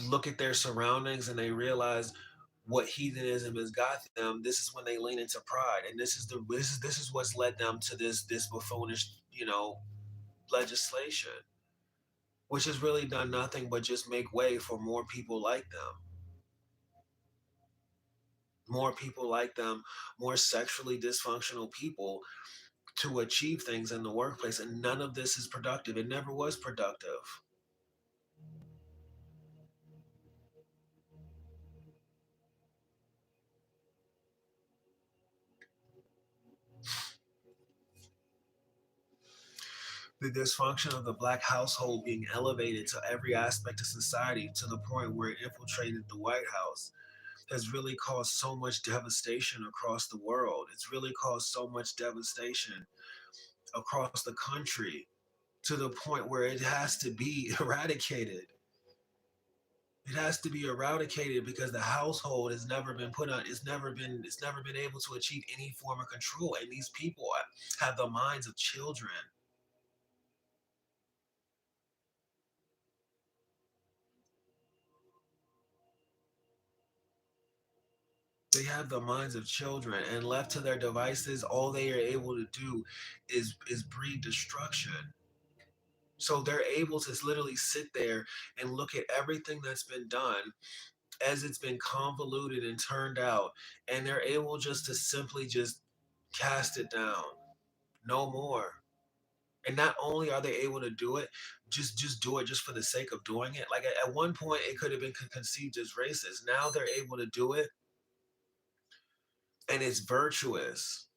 look at their surroundings and they realize what heathenism has got them, this is when they lean into pride, and this is what's led them to this buffoonish legislation, which has really done nothing but just make way for more people like them, more sexually dysfunctional people to achieve things in the workplace, and none of this is productive. It never was productive. The dysfunction of the black household being elevated to every aspect of society to the point where it infiltrated the White House has really caused so much devastation across the world. It's really caused so much devastation across the country to the point where it has to be eradicated. It has to be eradicated because the household has never been put on. It's never been able to achieve any form of control. And these people have the minds of children. They have the minds of children, and left to their devices, all they are able to do is breed destruction. So they're able to literally sit there and look at everything that's been done as it's been convoluted and turned out, and they're able just to simply just cast it down. No more. And not only are they able to do it, just do it just for the sake of doing it. Like at one point, it could have been conceived as racist. Now they're able to do it, and it's virtuous.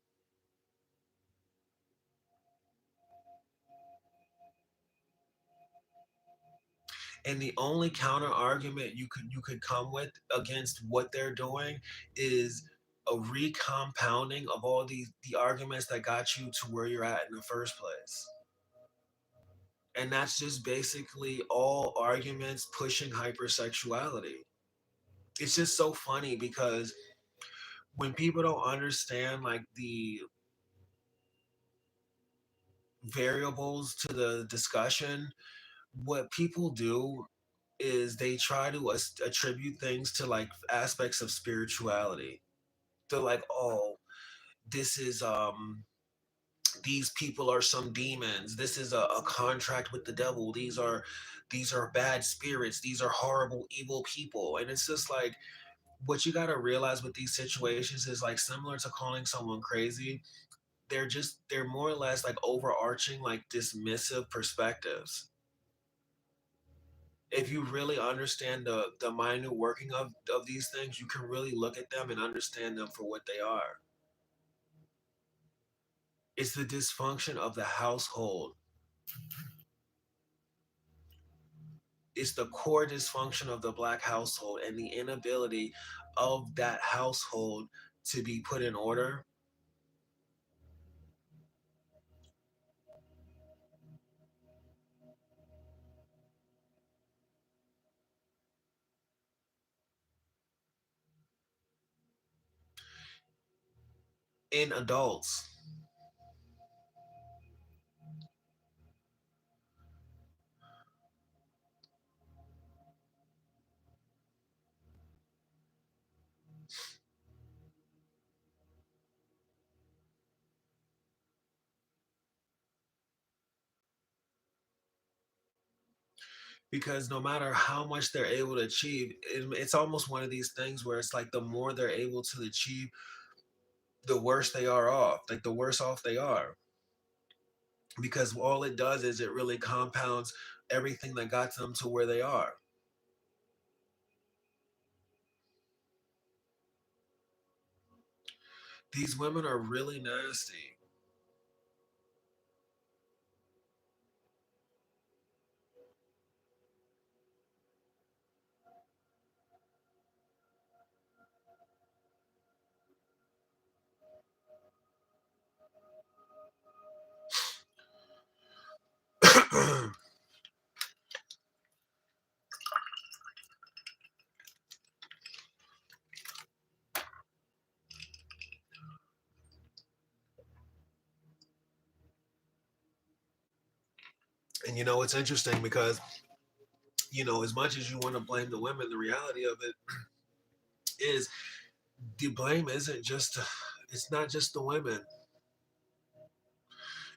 And the only counter argument you could come with against what they're doing is a recompounding of all the arguments that got you to where you're at in the first place. And that's just basically all arguments pushing hypersexuality. It's just so funny because when people don't understand like variables to the discussion, what people do is they try to attribute things to like aspects of spirituality. They're like, oh, this is these people are some demons. This is a contract with the devil. These are bad spirits. These are horrible, evil people. And it's just like, what you got to realize with these situations is like similar to calling someone crazy. They're more or less like overarching, like dismissive perspectives. If you really understand the minute working of these things, you can really look at them and understand them for what they are. It's the dysfunction of the household. It's the core dysfunction of the black household and the inability of that household to be put in order. In adults. Because no matter how much they're able to achieve, it's almost one of these things where it's like the more they're able to achieve, the worse they are off, like the worse off they are. Because all it does is it really compounds everything that got them to where they are. These women are really nasty. And it's interesting because, as much as you want to blame the women, the reality of it is the blame isn't just, it's not just the women,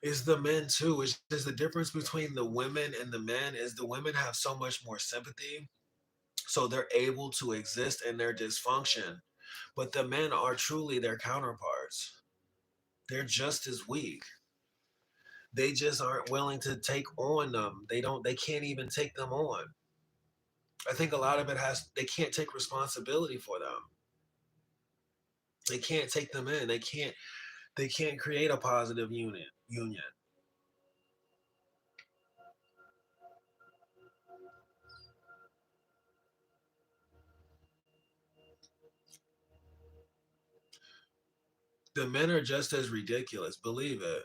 it's the men too. It's just the difference between the women and the men is the women have so much more sympathy. So they're able to exist in their dysfunction. But the men are truly their counterparts. They're just as weak. They just aren't willing to take on them. They can't even take them on. I think a lot of it they can't take responsibility for them. They can't take them in. They can't create a positive union. The men are just as ridiculous, believe it.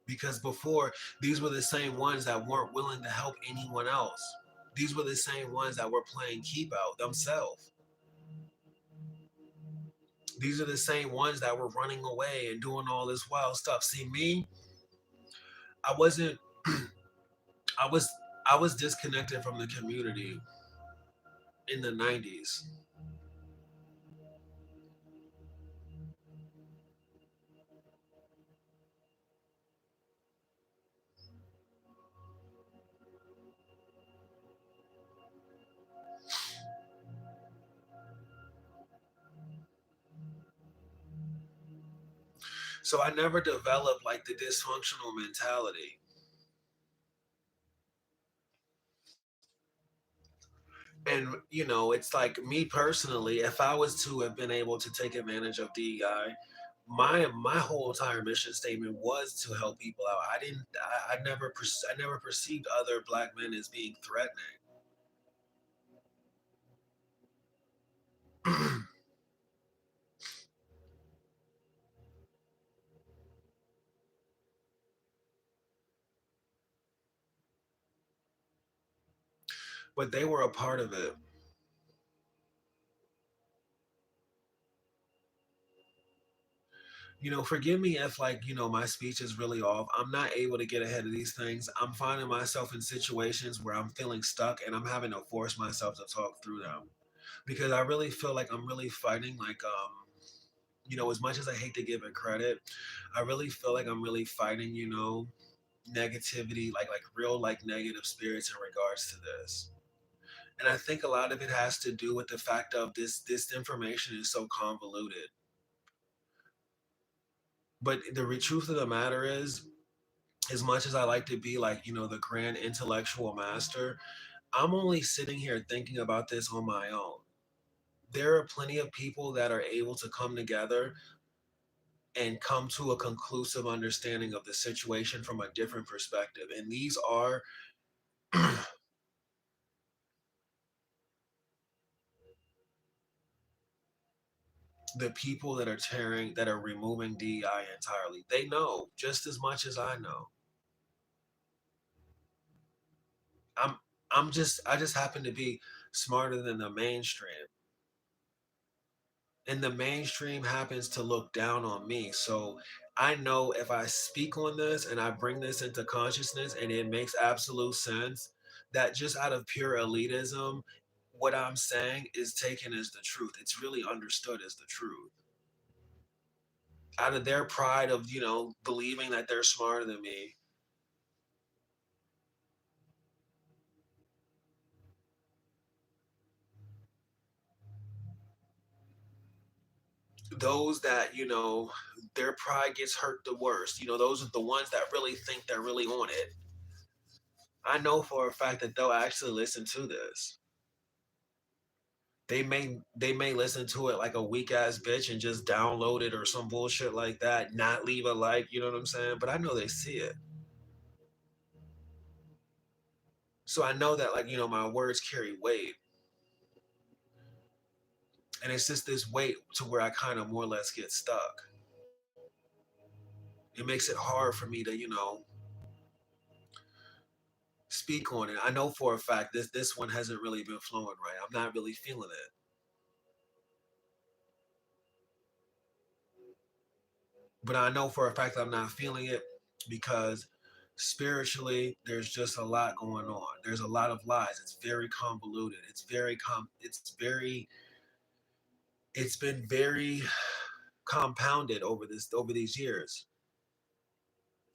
Because before, these were the same ones that weren't willing to help anyone else. These were the same ones that were playing keep out themselves. These are the same ones that were running away and doing all this wild stuff. See, me, I wasn't I was I was disconnected from the community in the 90s. So I never developed like the dysfunctional mentality. And it's like me personally, if I was to have been able to take advantage of DEI, my whole entire mission statement was to help people out. I didn't I never perceived other black men as being threatening. But they were a part of it. Forgive me if, like, my speech is really off. I'm not able to get ahead of these things. I'm finding myself in situations where I'm feeling stuck and I'm having to force myself to talk through them because I really feel like I'm really fighting, like, as much as I hate to give it credit, I really feel like I'm really fighting, negativity, like real, like, negative spirits in regards to this. And I think a lot of it has to do with the fact of this information is so convoluted. But the truth of the matter is, as much as I like to be like, the grand intellectual master, I'm only sitting here thinking about this on my own. There are plenty of people that are able to come together and come to a conclusive understanding of the situation from a different perspective. And these are the people that are removing DEI entirely. They know just as much as I know. I'm I just happen to be smarter than the mainstream. And the mainstream happens to look down on me. So I know if I speak on this and I bring this into consciousness and it makes absolute sense, that just out of pure elitism, what I'm saying is taken as the truth. It's really understood as the truth. Out of their pride of, believing that they're smarter than me, those that, their pride gets hurt the worst, those are the ones that really think they're really on it. I know for a fact that they'll actually listen to this. They may listen to it like a weak ass bitch and just download it or some bullshit like that, not leave a like, you know what I'm saying? But I know they see it. So I know that, like, my words carry weight. And it's just this weight to where I kind of more or less get stuck. It makes it hard for me to, speak on it. I know for a fact this one hasn't really been flowing right. I'm not really feeling it. But I know for a fact I'm not feeling it because spiritually there's just a lot going on. There's a lot of lies. It's very convoluted. It's been very compounded over these years.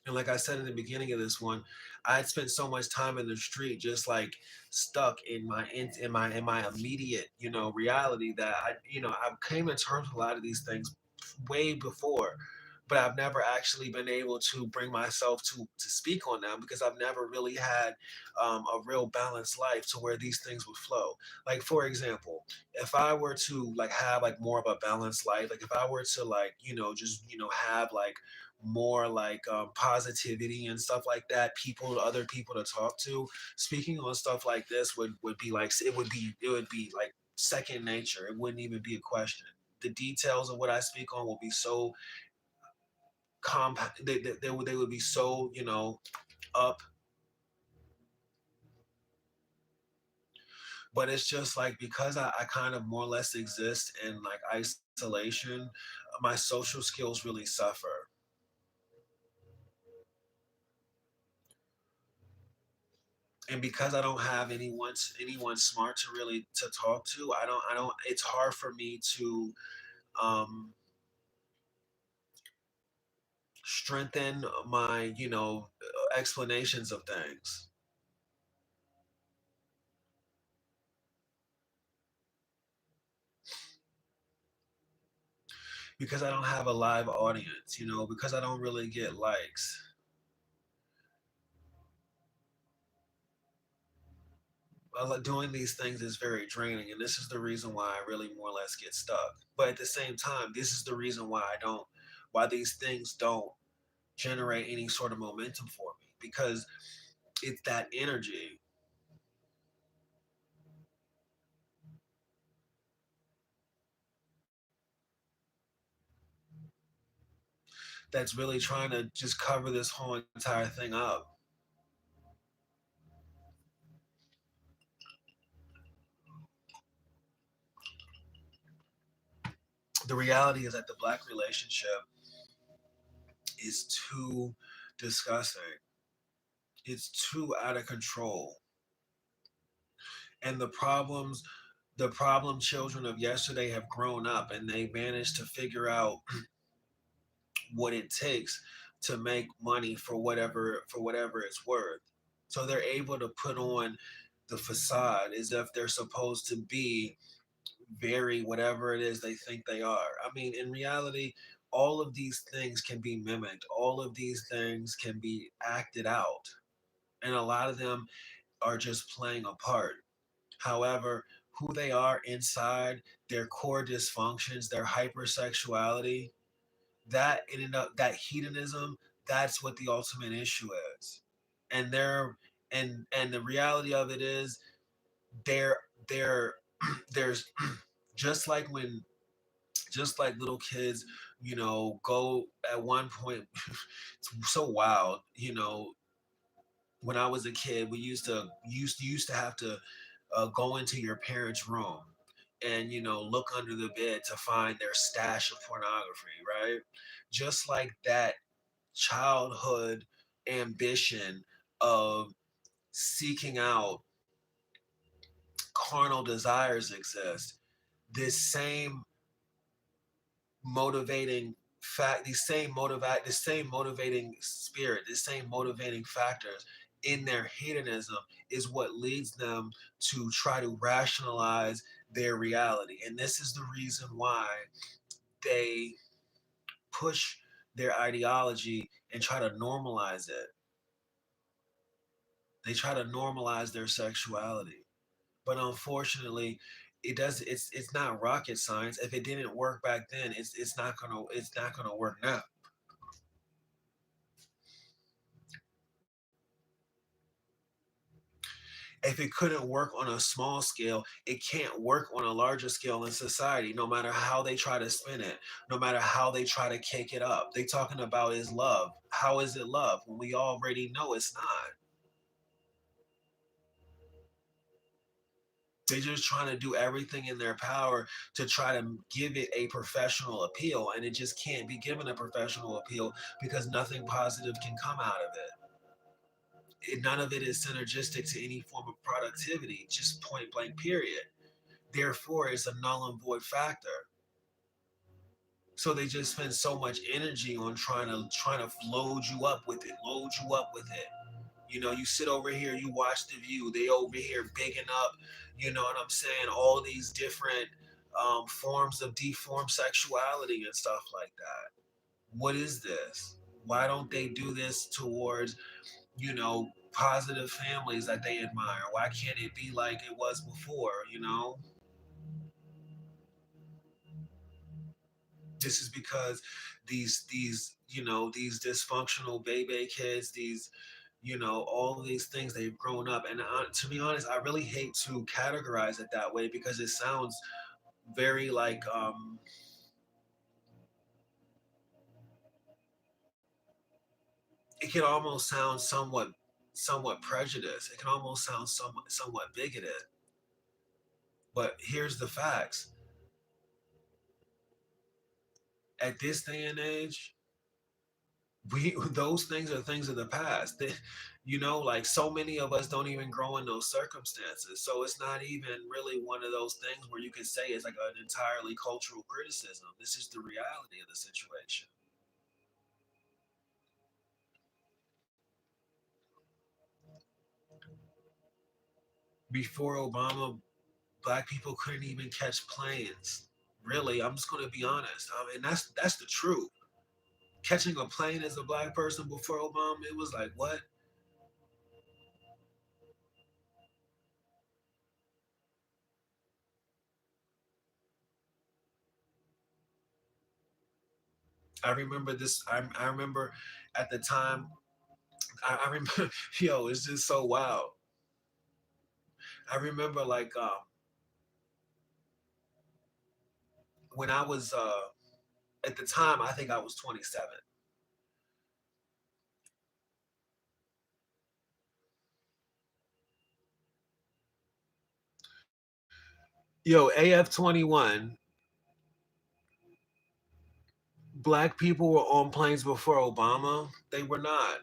And like I said in the beginning of this one, I had spent so much time in the street, just like stuck in my immediate, reality, that I came to terms with a lot of these things way before, but I've never actually been able to bring myself to speak on them because I've never really had a real balanced life to where these things would flow. Like, for example, if I were to, like, have like more of a balanced life, like if I were to, like, just have like more like positivity and stuff like that, other people to talk to, speaking on stuff like this would be like, it would be like second nature. It wouldn't even be a question. The details of what I speak on will be so they would be so, up. But it's just like, because I kind of more or less exist in like isolation, my social skills really suffer. And because I don't have anyone smart to really to talk to, I don't it's hard for me to um strengthen my, explanations of things because I don't have a live audience, because I don't really get likes. Well, doing these things is very draining, and this is the reason why I really more or less get stuck. But at the same time, this is the reason why these things don't generate any sort of momentum for me, because it's that energy that's really trying to just cover this whole entire thing up. The reality is that the black relationship is too disgusting. It's too out of control. And the problem children of yesterday have grown up and they managed to figure out what it takes to make money for whatever it's worth. So they're able to put on the facade as if they're supposed to be very whatever it is they think they are. I mean, in reality, all of these things can be mimicked. All of these things can be acted out. And a lot of them are just playing a part. However, who they are inside, their core dysfunctions, their hypersexuality, that in and of that hedonism, that's what the ultimate issue is. And they're and the reality of it is there there there's just like when just like little kids, go at one point. It's so wild, when I was a kid, we used to have to go into your parents' room and look under the bed to find their stash of pornography, right? Just like that childhood ambition of seeking out carnal desires exist. This same motivating fact, the same motivating spirit, the same motivating factors in their hedonism is what leads them to try to rationalize their reality. And this is the reason why they push their ideology and try to normalize it. They try to normalize their sexuality. But unfortunately, it's not rocket science. If it didn't work back then, it's not gonna work now. If it couldn't work on a small scale, it can't work on a larger scale in society, no matter how they try to spin it, no matter how they try to cake it up. They talking about is love. How is it love when we already know it's not? They're just trying to do everything in their power to try to give it a professional appeal, and it just can't be given a professional appeal because nothing positive can come out of None of it is synergistic to any form of productivity, just point blank, period. Therefore, it's a null and void factor. So they just spend so much energy on trying to load you up with it, load you up with it. You sit over here, you watch the view. They over here bigging up, you know what I'm saying? All these different forms of deformed sexuality and stuff like that. What is this? Why don't they do this towards, positive families that they admire? Why can't it be like it was before? This is because these dysfunctional baby kids, all these things they've grown up. And to be honest, I really hate to categorize it that way because it sounds very like it can almost sound somewhat prejudiced. It can almost sound somewhat bigoted. But here's the facts. At this day and age, we those things are things of the past. Like so many of us don't even grow in those circumstances. So it's not even really one of those things where you can say it's like an entirely cultural criticism. This is the reality of the situation. Before Obama, black people couldn't even catch planes. Really, I'm just gonna be honest. I mean, that's the truth. Catching a plane as a black person before Obama, it was like what? I remember this. I remember at the time. I remember, yo, it's just so wild. I remember like when I was at the time, I think I was 27. Yo, AF 21 Black people were on planes before Obama. They were not.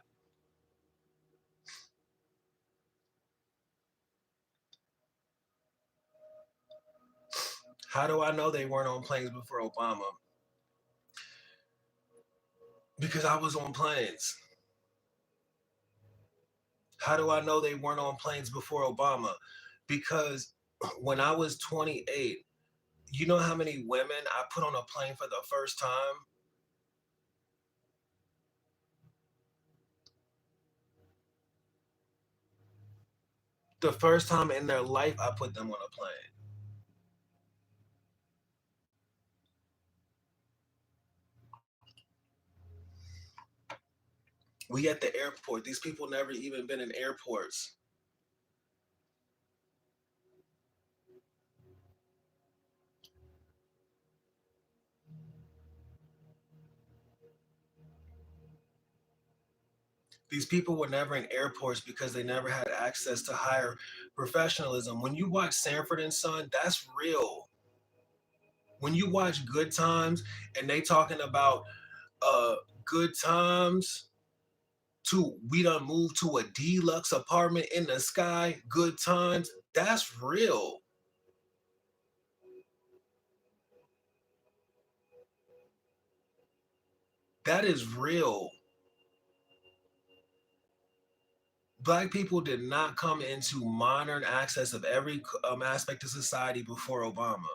How do I know they weren't on planes before Obama? Because I was on planes. How do I know they weren't on planes before Obama? Because when I was 28, you know how many women I put on a plane for the first time? The first time in their life I put them on a plane. We at the airport. These people never even been in airports. These people were never in airports because they never had access to higher professionalism. When you watch Sanford and Son, that's real. When you watch Good Times and they talking about uh good times to we done moved to a deluxe apartment in the sky, good times, that's real. That is real. Black people did not come into modern access of every aspect of society before Obama.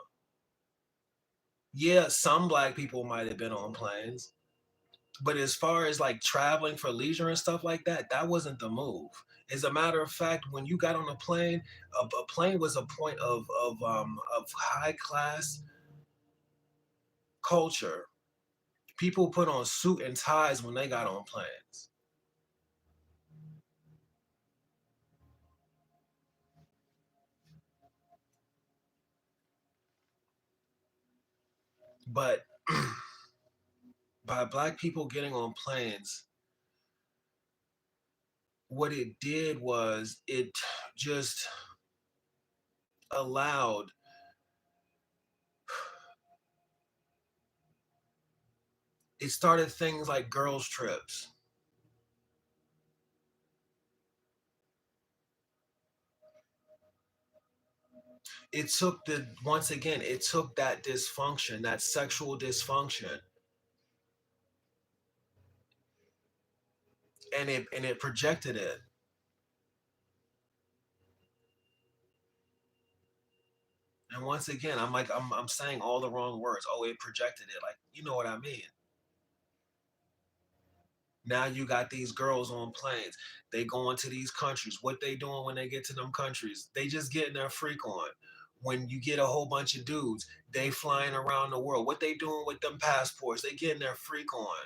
Yeah, some black people might have been on planes, but as far as like traveling for leisure and stuff like that, that wasn't the move. As a matter of fact, when you got on a plane, a plane was a point of high class culture. People put on suit and ties when they got on planes. But by black people getting on planes, what it did was it just allowed, it started things like girls trips. It took the once again it took that dysfunction, that sexual dysfunction, and it projected it. And once again, I'm saying all the wrong words. Oh, it projected it. Like, you know what I mean? Now you got these girls on planes. They go into these countries. What they doing when they get to them countries? They just getting their freak on. When you get a whole bunch of dudes, they flying around the world. What they doing with them passports? They getting their freak on.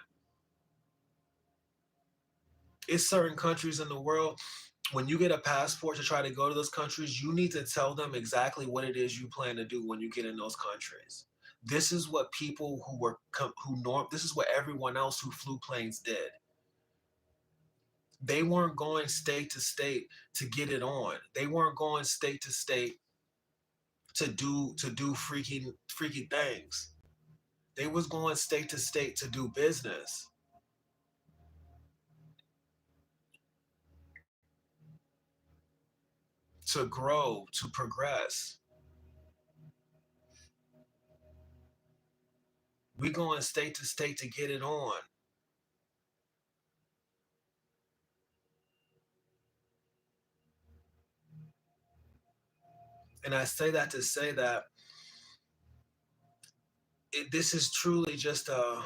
It's certain countries in the world, when you get a passport to try to go to those countries, you need to tell them exactly what it is you plan to do when you get in those countries. This is what people who were who norm. This is what everyone else who flew planes did. They weren't going state to state to get it on. They weren't going state to state to do freaky things. They was going state to state to do business, to grow, to progress. We going state to state to get it on. And I say that to say that this is truly just a,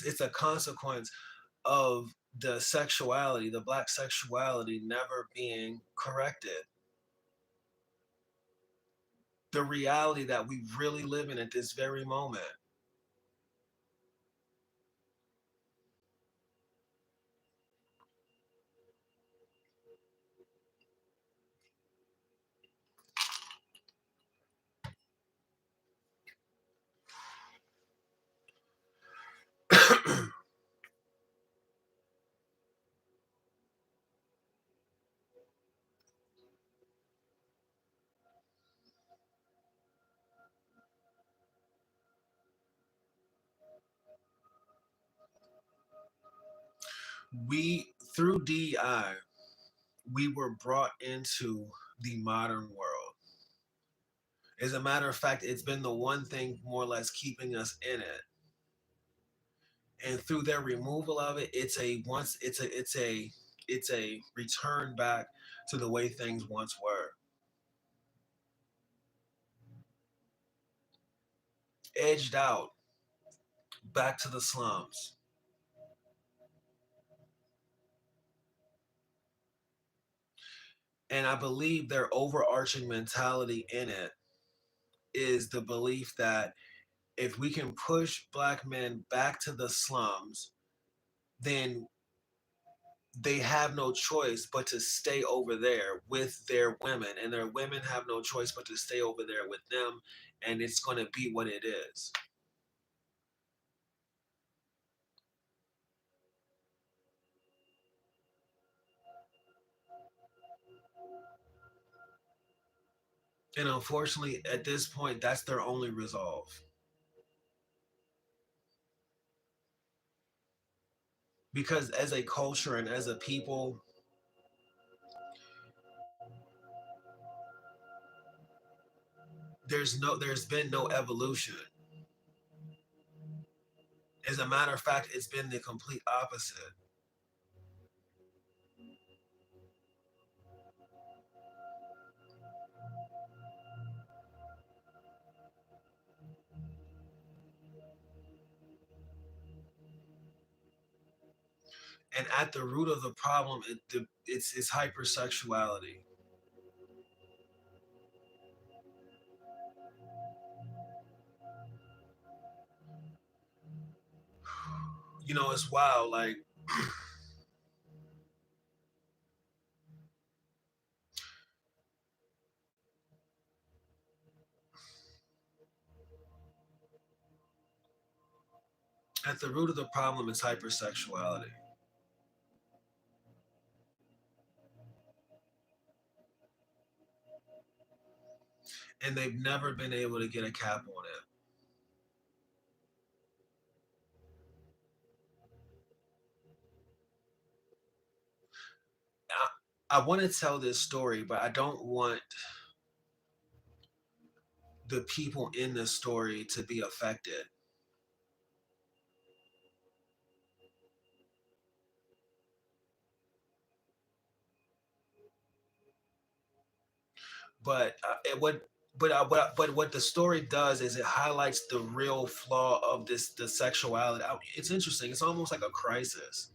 it's a consequence of the sexuality, the black sexuality never being corrected. The reality that we really live in at this very moment. We, through DEI, we were brought into the modern world. As a matter of fact, it's been the one thing more or less keeping us in it. And through their removal of it, it's a return back to the way things once were. Edged out back to the slums. And I believe their overarching mentality in it is the belief that if we can push black men back to the slums, then they have no choice but to stay over there with their women, and their women have no choice but to stay over there with them, and it's going to be what it is. And unfortunately, at this point, that's their only resolve. Because as a culture and as a people, there's been no evolution. As a matter of fact, it's been the complete opposite. And at the root of the problem, it's hypersexuality. You know, it's wild. Like at the root of the problem is hypersexuality. And they've never been able to get a cap on it. I want to tell this story, but I don't want the people in this story to be affected. But it would. But what the story does is it highlights the real flaw of the sexuality. It's interesting. It's almost like a crisis.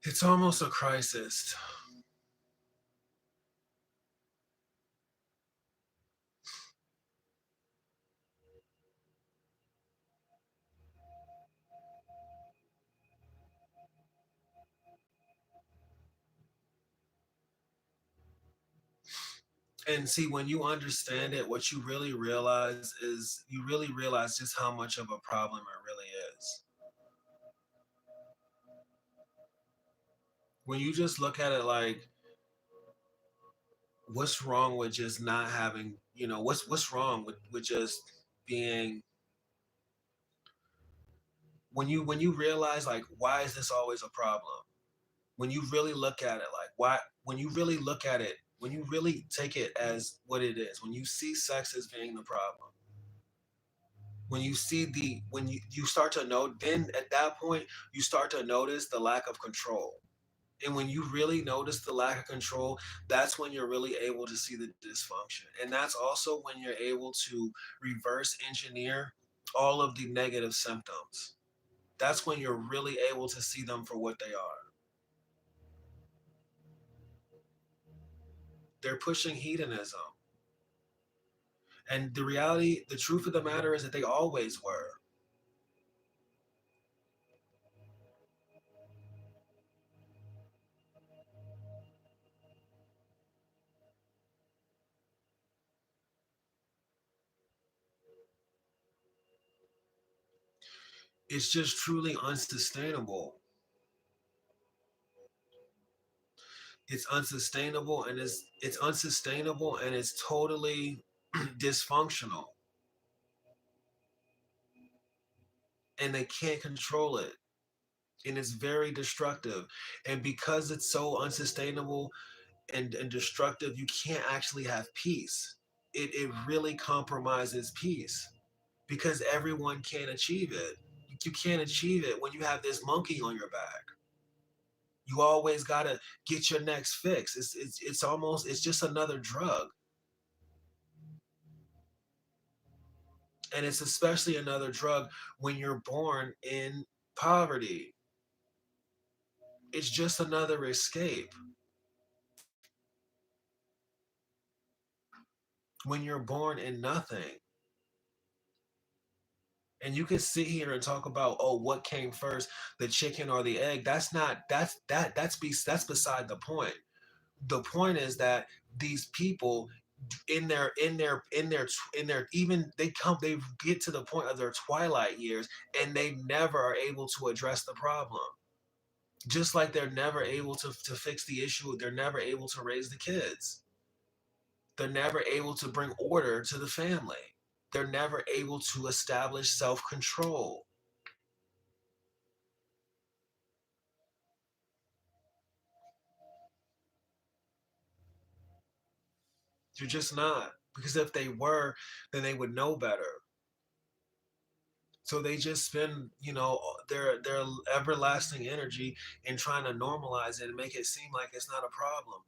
It's almost a crisis. And see, when you understand it, what you really realize is you really realize just how much of a problem it really is. When you just look at it like, what's wrong with just not having, what's wrong with just being, when you realize like, why is this always a problem? When you really look at it like, why, when you really look at it, when you really take it as what it is, when you see sex as being the problem, when you see when you start to know, then at that point you start to notice the lack of control. And when you really notice the lack of control, that's when you're really able to see the dysfunction. And that's also when you're able to reverse engineer all of the negative symptoms. That's when you're really able to see them for what they are. They're pushing hedonism. And the reality, the truth of the matter is that they always were. It's just truly unsustainable. It's unsustainable, and it's unsustainable, and it's totally dysfunctional, and they can't control it, and it's very destructive. And because it's so unsustainable and destructive, you can't actually have peace. It really compromises peace because everyone can't achieve it. You can't achieve it when you have this monkey on your back. You always gotta get your next fix. It's almost, it's just another drug. And it's especially another drug when you're born in poverty. It's just another escape. When you're born in nothing, and you can sit here and talk about, oh, what came first, the chicken or the egg. That's not, that's beside the point. The point is that these people in their even they get to the point of their twilight years, and they never are able to address the problem. Just like they're never able to fix the issue, they're never able to raise the kids. They're never able to bring order to the family. They're never able to establish self-control. You're just not. Because if they were, then they would know better. So they just spend, their everlasting energy in trying to normalize it and make it seem like it's not a problem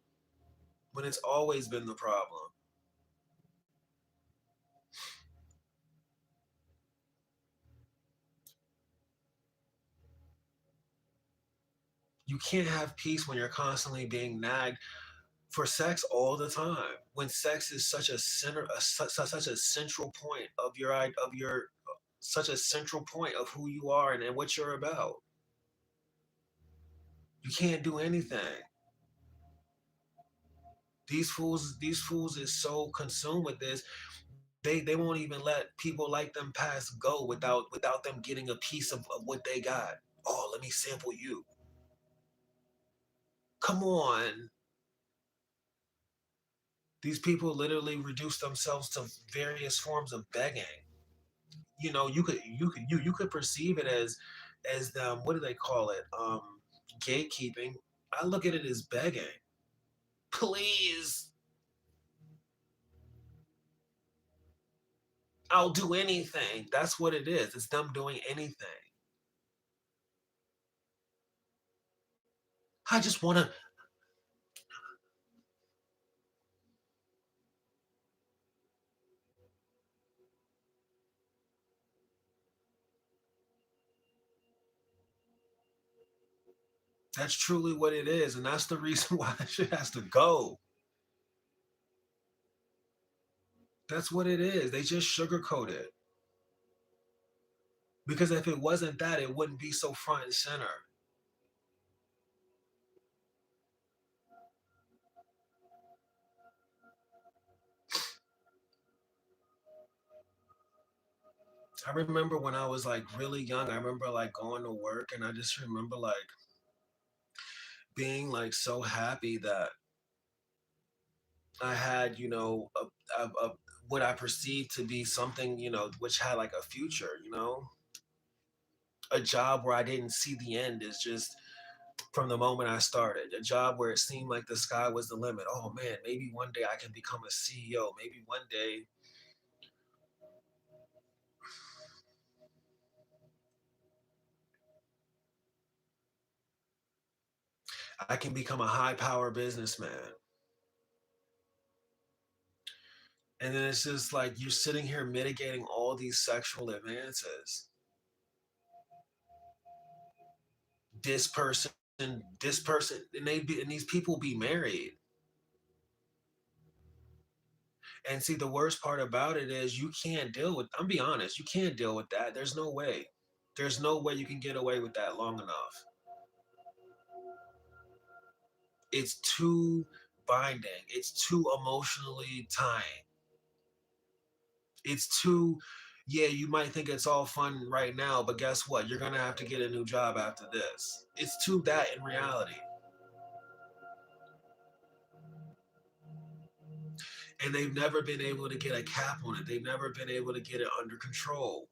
when it's always been the problem. You can't have peace when you're constantly being nagged for sex all the time. When sex is such a such a central point of your such a central point of who you are and what you're about. You can't do anything. These fools is so consumed with this, they won't even let people like them pass go without them getting a piece of what they got. Oh, let me sample you. Come on. These people literally reduce themselves to various forms of begging. You could perceive it as what do they call it? Gatekeeping. I look at it as begging. Please, I'll do anything. That's what it is. It's them doing anything. I just want to. That's truly what it is, and that's the reason why that shit has to go. That's what it is. They just sugarcoat it. Because if it wasn't that, it wouldn't be so front and center. I remember when I was like really young, I remember like going to work, and I just remember like being like so happy that I had, what I perceived to be something, which had like a future, a job where I didn't see the end is just from the moment I started, a job where it seemed like the sky was the limit. Oh man, maybe one day I can become a CEO. Maybe one day I can become a high power businessman. And then it's just like you're sitting here mitigating all these sexual advances. This person, this person, and these people be married. And see, the worst part about it is you can't deal with. I'm be honest, you can't deal with that. There's no way. There's no way you can get away with that long enough. It's too binding. It's too emotionally tying. It's too. Yeah, you might think it's all fun right now, but guess what? You're gonna have to get a new job after this. It's to that in reality. And they've never been able to get a cap on it. They've never been able to get it under control.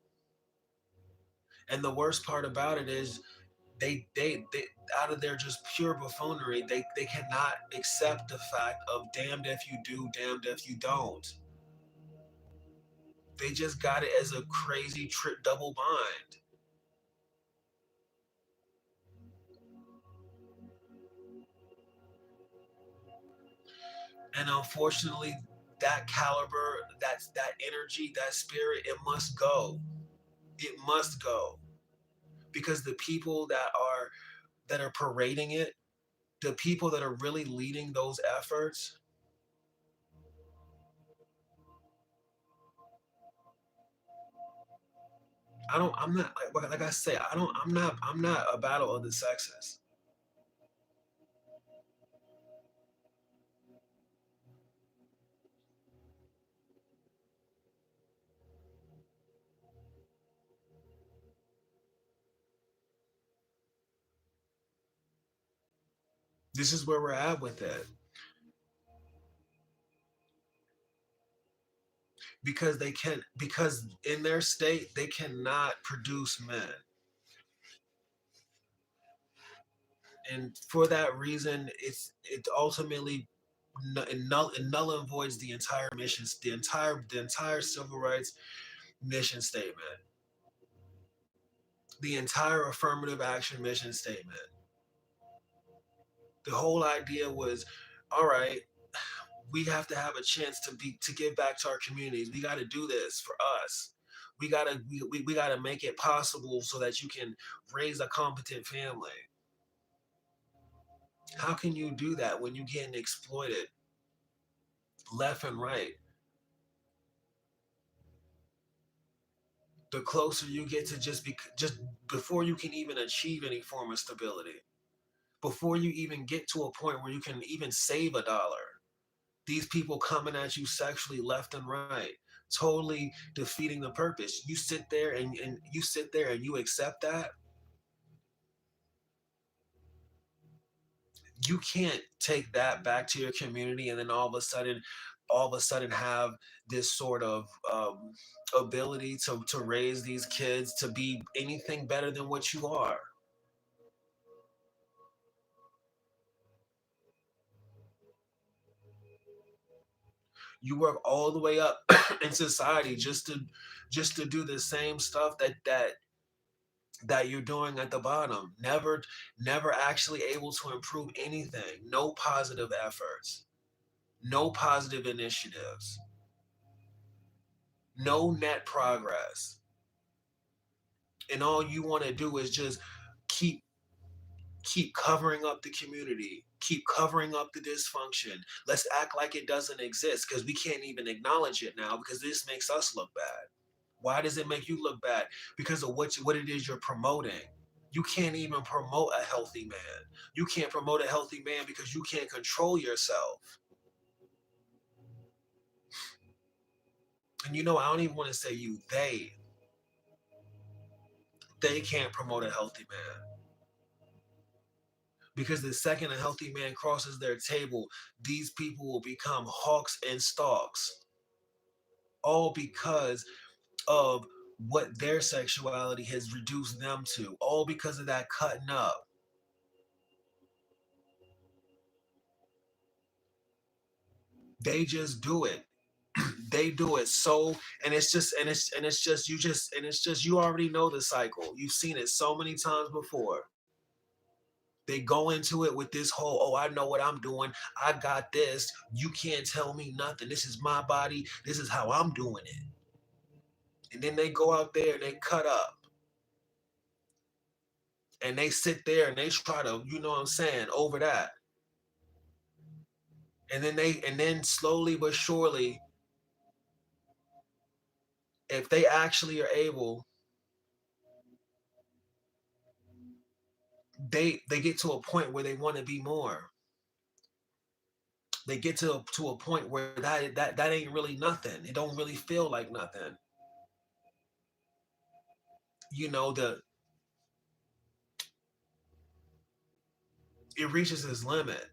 And the worst part about it is they out of their just pure buffoonery, they cannot accept the fact of damned if you do, damned if you don't. They just got it as a crazy trip double bind. And unfortunately, that caliber, that energy, that spirit, it must go. It must go. Because the people that are parading it, the people that are really leading those efforts, I'm not like I say, I'm not a battle of the sexes. This is where we're at with it. Because in their state they cannot produce men. And for that reason, it ultimately null and voids the entire mission, the entire civil rights mission statement, the entire affirmative action mission statement. The whole idea was, all right, we have to have a chance to give back to our communities. We got to do this for us. We gotta make it possible so that you can raise a competent family. How can you do that when you're getting exploited left and right? The closer you get to just before you can even achieve any form of stability, before you even get to a point where you can even save a dollar, these people coming at you sexually left and right, totally defeating the purpose. You sit there and you sit there and you accept that. You can't take that back to your community and then all of a sudden have this sort of ability to raise these kids to be anything better than what you are. You work all the way up in society just to do the same stuff that you're doing at the bottom. Never actually able to improve anything. No positive efforts, no positive initiatives, no net progress. And all you want to do is just keep keep covering up the community, keep covering up the dysfunction. Let's act like it doesn't exist because we can't even acknowledge it now because this makes us look bad. Why does it make you look bad? Because of what it is you're promoting. You can't even promote a healthy man. You can't promote a healthy man because you can't control yourself. And I don't even want to say you, they can't promote a healthy man. Because the second a healthy man crosses their table, these people will become hawks and stalks, all because of what their sexuality has reduced them to, all because of that cutting up. They just do it. They do it so, and it's just you already know the cycle. You've seen it so many times before. They go into it with this whole, oh, I know what I'm doing. I got this. You can't tell me nothing. This is my body. This is how I'm doing it. And then they go out there and they cut up and they sit there and they try to, you know what I'm saying, over that. And then slowly but surely, if they actually are able, they get to a point where they want to be more. They get to a point where that ain't really nothing. It don't really feel like nothing. the it reaches its limit.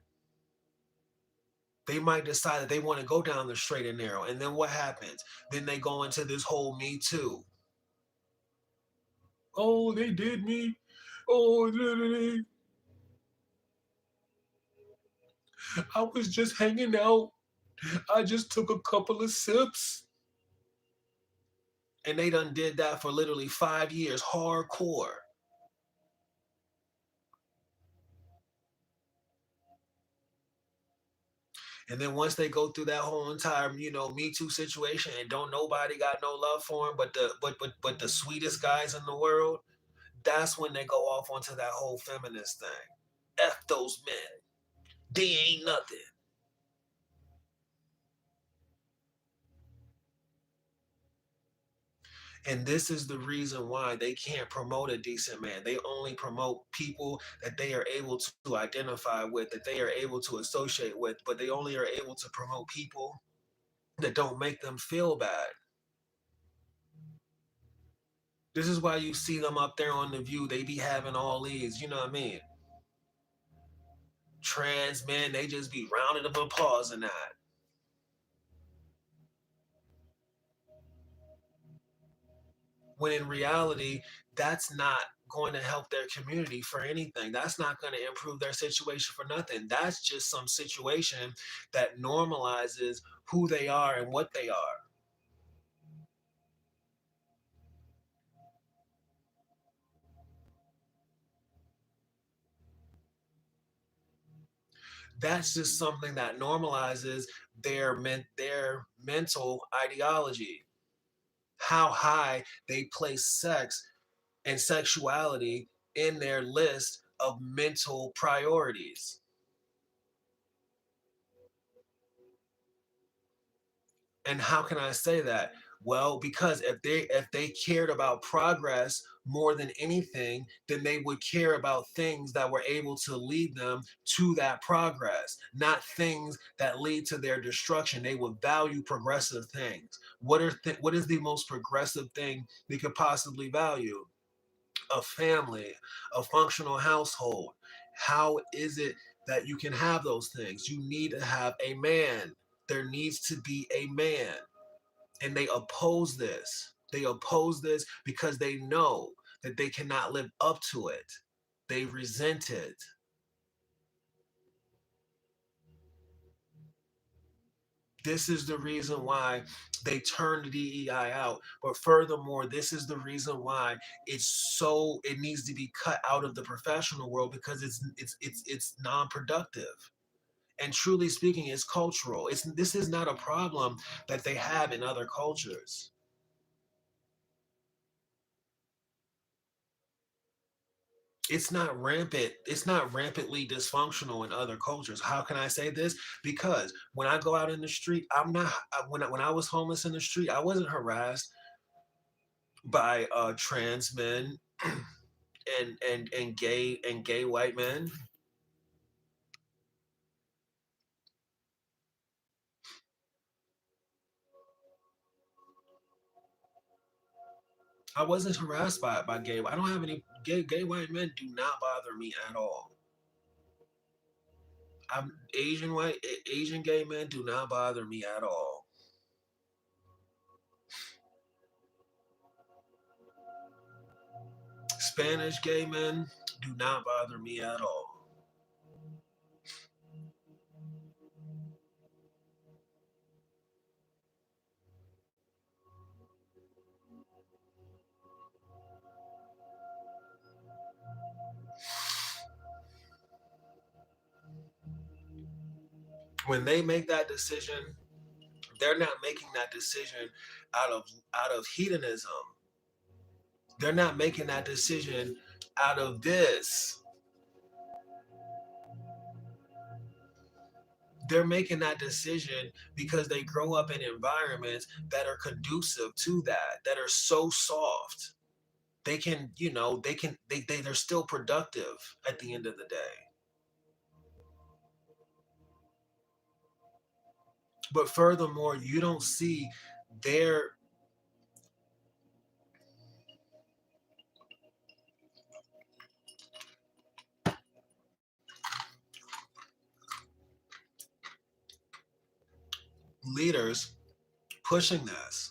They might decide that they want to go down the straight and narrow, and then what happens? Then they go into this whole Me Too. Oh, they did me. Oh, I was just hanging out. I just took a couple of sips. And they done did that for literally 5 years, hardcore. And then once they go through that whole entire, Me Too situation, and don't nobody got no love for them, but the sweetest guys in the world, that's when they go off onto that whole feminist thing. F those men. They ain't nothing. And this is the reason why they can't promote a decent man. They only promote people that they are able to identify with, that they are able to associate with, but they only are able to promote people that don't make them feel bad. This is why you see them up there on The View. They be having all these, you know what I mean? Trans men, they just be rounding of applause and that. When in reality, that's not going to help their community for anything. That's not going to improve their situation for nothing. That's just some situation that normalizes who they are and what they are. That's just something that normalizes their mental ideology. How high they place sex and sexuality in their list of mental priorities. And how can I say that? Well, because if they cared about progress more than anything, then they would care about things that were able to lead them to that progress, not things that lead to their destruction. They would value progressive things. What is the most progressive thing they could possibly value? A family, a functional household. How is it that you can have those things? You need to have a man. There needs to be a man. And they oppose this. They oppose this because they know that they cannot live up to it. They resent it. This is the reason why they turned the DEI out. But furthermore, this is the reason why it needs to be cut out of the professional world because it's non-productive. And truly speaking, it's cultural. This is not a problem that they have in other cultures. It's not rampantly dysfunctional in other cultures. How can I say this? Because when I go out in the street, I'm not when I was homeless in the street, I wasn't harassed by trans men and gay white men. I wasn't harassed by gay. I don't have any gay white men do not bother me at all. I'm Asian gay men do not bother me at all. Spanish gay men do not bother me at all. When they make that decision, they're not making that decision out of hedonism. They're not making that decision out of this. They're making that decision because they grow up in environments that are conducive to that are so soft. They can, they're still productive at the end of the day. But furthermore, you don't see their leaders pushing this.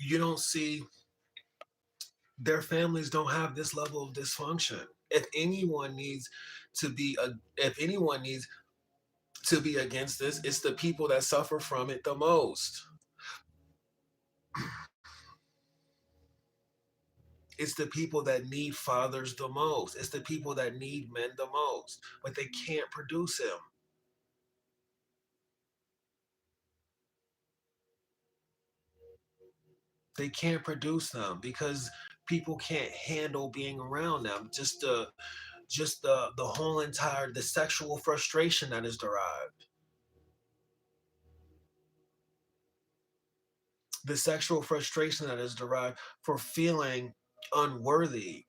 You don't see their families don't have this level of dysfunction. If anyone needs to be a, if anyone needs to be against this, it's the people that suffer from it the most. It's the people that need fathers the most. It's the people that need men the most, but they can't produce him. They can't produce them because people can't handle being around them. Just the whole entire the sexual frustration that is derived. The sexual frustration that is derived for feeling unworthy.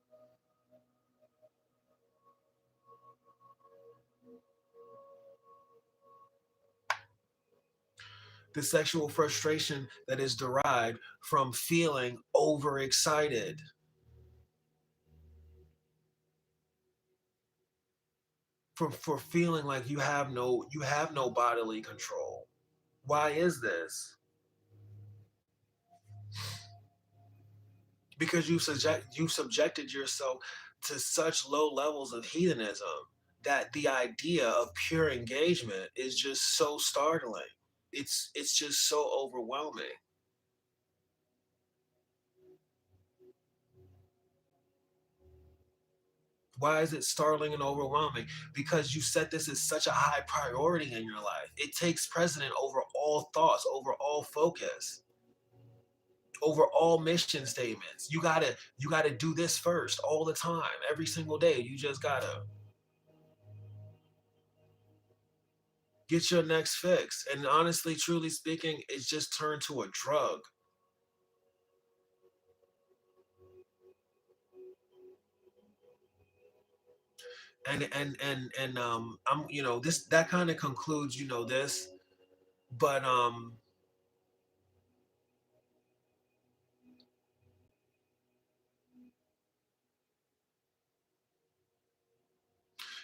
The sexual frustration that is derived from feeling overexcited. For feeling like you have no bodily control. Why is this? Because you subjected yourself to such low levels of hedonism that the idea of pure engagement is just so startling. It's just so overwhelming. Why is it startling and overwhelming? Because you set this as such a high priority in your life. It takes precedent over all thoughts, over all focus, over all mission statements. You gotta do this first all the time, every single day. You just gotta get your next fix. And honestly, truly speaking, it's just turned to a drug. And I'm this that kind of concludes this, but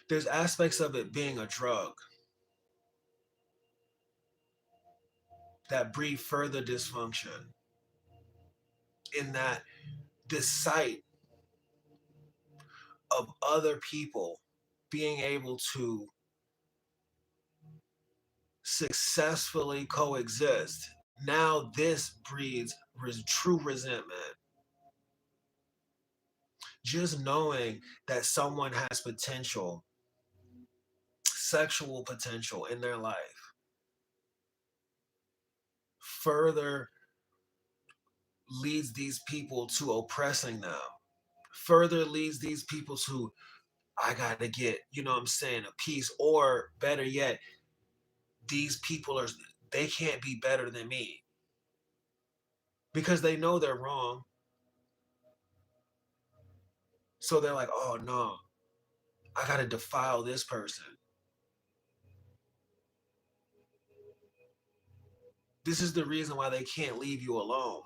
there's aspects of it being a drug that breed further dysfunction in that this sight of other people being able to successfully coexist. Now this breeds true resentment. Just knowing that someone has potential, sexual potential in their life, further leads these people to oppressing them, further leads these people to, I gotta get, what I'm saying, a piece, or better yet, these people they can't be better than me because they know they're wrong. So they're like, oh no, I gotta defile this person. This is the reason why they can't leave you alone.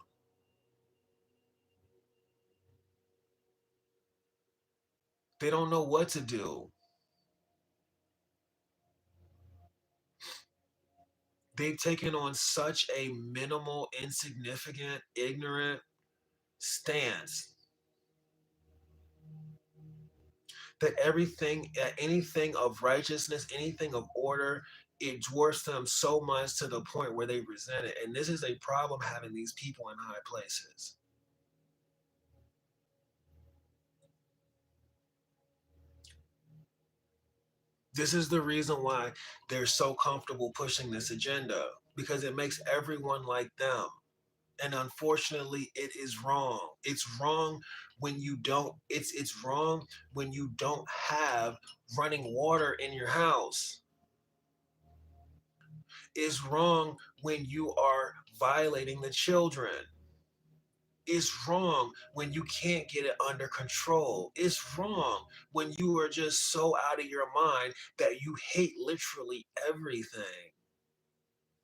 They don't know what to do. They've taken on such a minimal, insignificant, ignorant stance that anything of righteousness, anything of order, it dwarfs them so much to the point where they resent it. And this is a problem having these people in high places. This is the reason why they're so comfortable pushing this agenda because it makes everyone like them. And unfortunately, it is wrong. It's wrong when you don't. It's wrong when you don't have running water in your house. It's wrong when you are violating the children. It's wrong when you can't get it under control. It's wrong when you are just so out of your mind that you hate literally everything.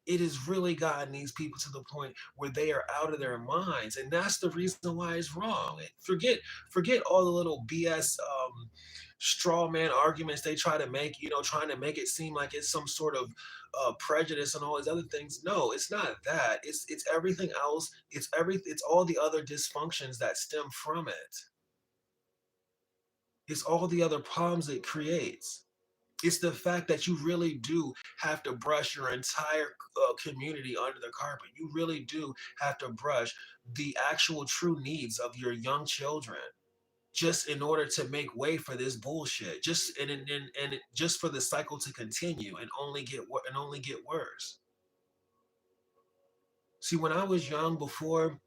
It has really gotten these people to the point where they are out of their minds, and that's the reason why it's wrong. Forget all the little BS straw man arguments they try to make, trying to make it seem like it's some sort of prejudice and all these other things. No, it's not that. It's everything else. It's all the other dysfunctions that stem from it. It's all the other problems it creates. It's the fact that you really do have to brush your entire community under the carpet. You really do have to brush the actual true needs of your young children just in order to make way for this bullshit. Just and just for the cycle to continue and only get worse. See, when I was young, before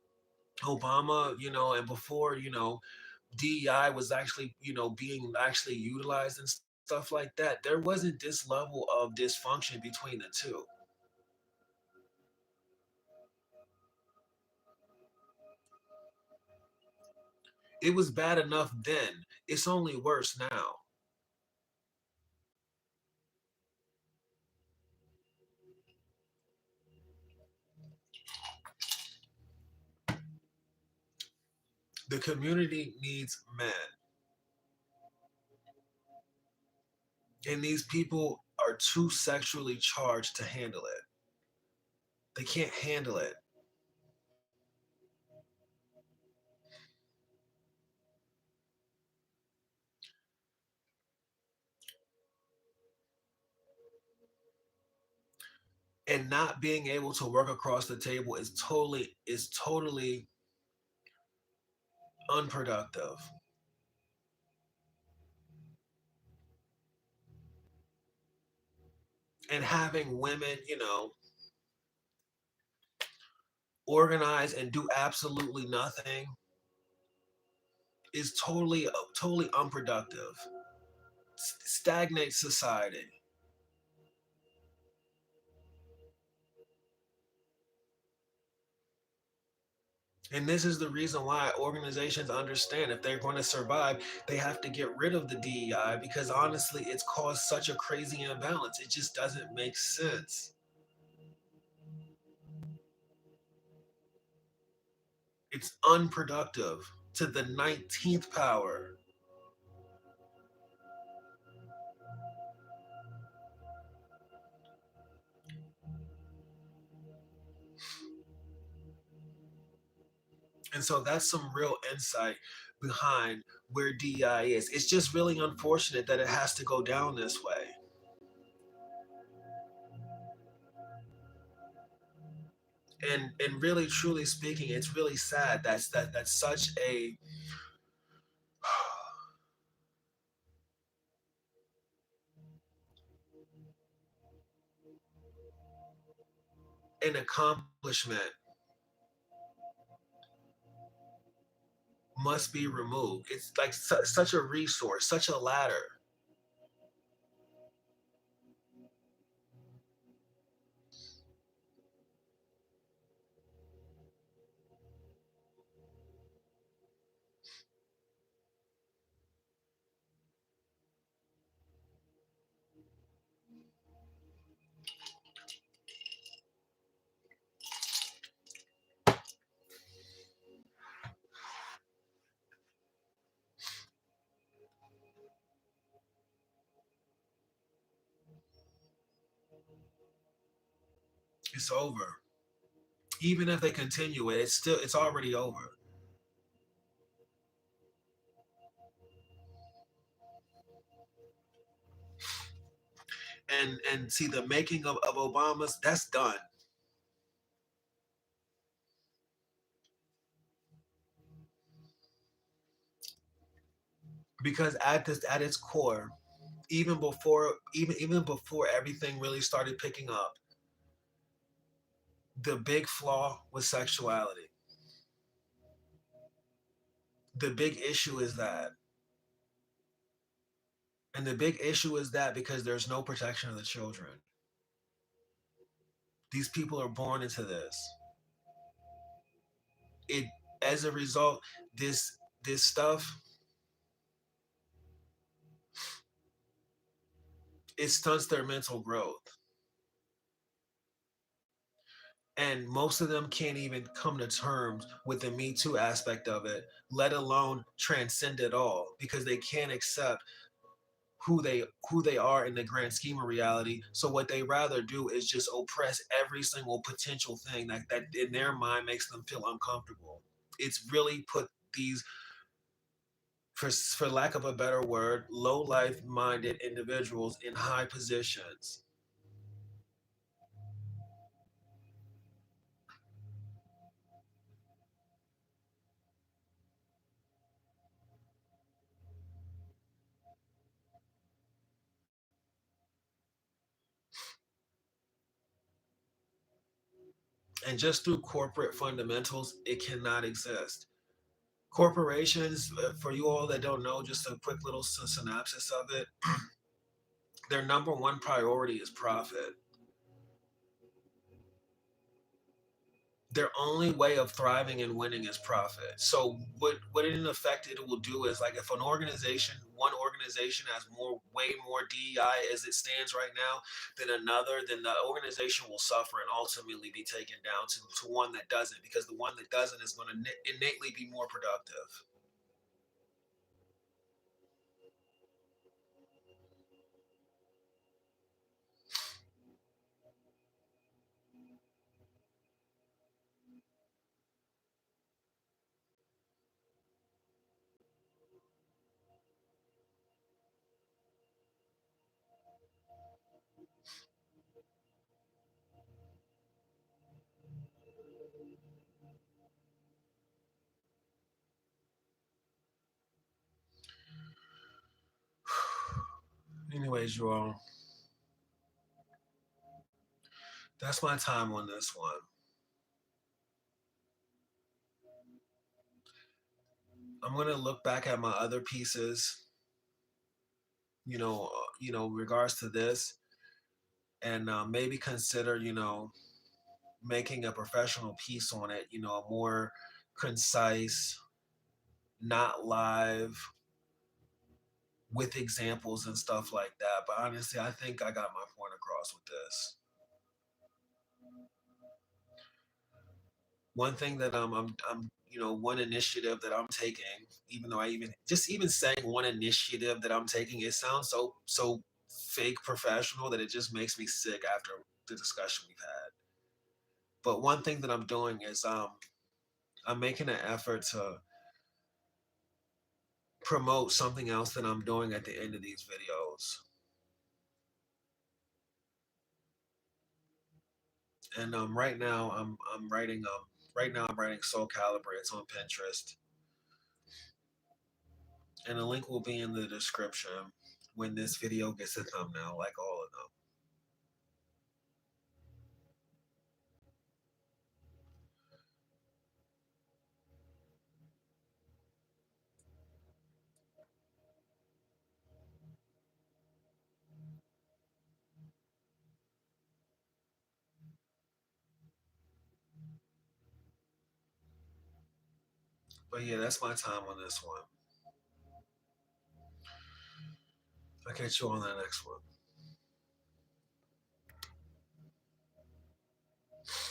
Obama, and before DEI was actually being actually utilized and stuff like that, there wasn't this level of dysfunction between the two. It was bad enough then. It's only worse now. The community needs men, and these people are too sexually charged to handle it. They can't handle it. And not being able to work across the table is totally unproductive. And having women, organize and do absolutely nothing is totally unproductive. Stagnate society. And this is the reason why organizations understand if they're going to survive, they have to get rid of the DEI because honestly, it's caused such a crazy imbalance. It just doesn't make sense. It's unproductive to the 19th power. And so that's some real insight behind where DEI is. It's just really unfortunate that it has to go down this way. And really truly speaking, it's really sad that's such a an accomplishment must be removed. It's like such a resource, such a ladder. It's over. Even if they continue it, it's already over. And see the making of Obama's, that's done. Because at its core, even before everything really started picking up, The big flaw with sexuality, the big issue is that, and the big issue is that because there's no protection of the children. These people are born into this. It, as a result, this stuff, it stunts their mental growth. And most of them can't even come to terms with the Me Too aspect of it, let alone transcend it all, because they can't accept who they are in the grand scheme of reality. So what they rather do is just oppress every single potential thing that in their mind makes them feel uncomfortable. It's really put these, for lack of a better word, low life minded individuals in high positions. And just through corporate fundamentals, it cannot exist. Corporations, for you all that don't know, just a quick little synopsis of it, their number one priority is profit. Their only way of thriving and winning is profit. So what in effect it will do is, like, if one organization has way more DEI as it stands right now than another, then the organization will suffer and ultimately be taken down to one that doesn't, because the one that doesn't is going to innately be more productive. Anyways, you all, that's my time on this one. I'm gonna look back at my other pieces, regards to this, and maybe consider, making a professional piece on it. A more concise, not live, with examples and stuff like that. But honestly, I think I got my point across with this. One thing that one initiative that I'm taking, even though I even saying one initiative that I'm taking, it sounds so fake professional that it just makes me sick after the discussion we've had. But one thing that I'm doing is I'm making an effort to promote something else that I'm doing at the end of these videos. And right now I'm writing SoulCalibur. It's on Pinterest, and the link will be in the description when this video gets a thumbnail, like all of them. But yeah, that's my time on this one. I'll catch you on the next one.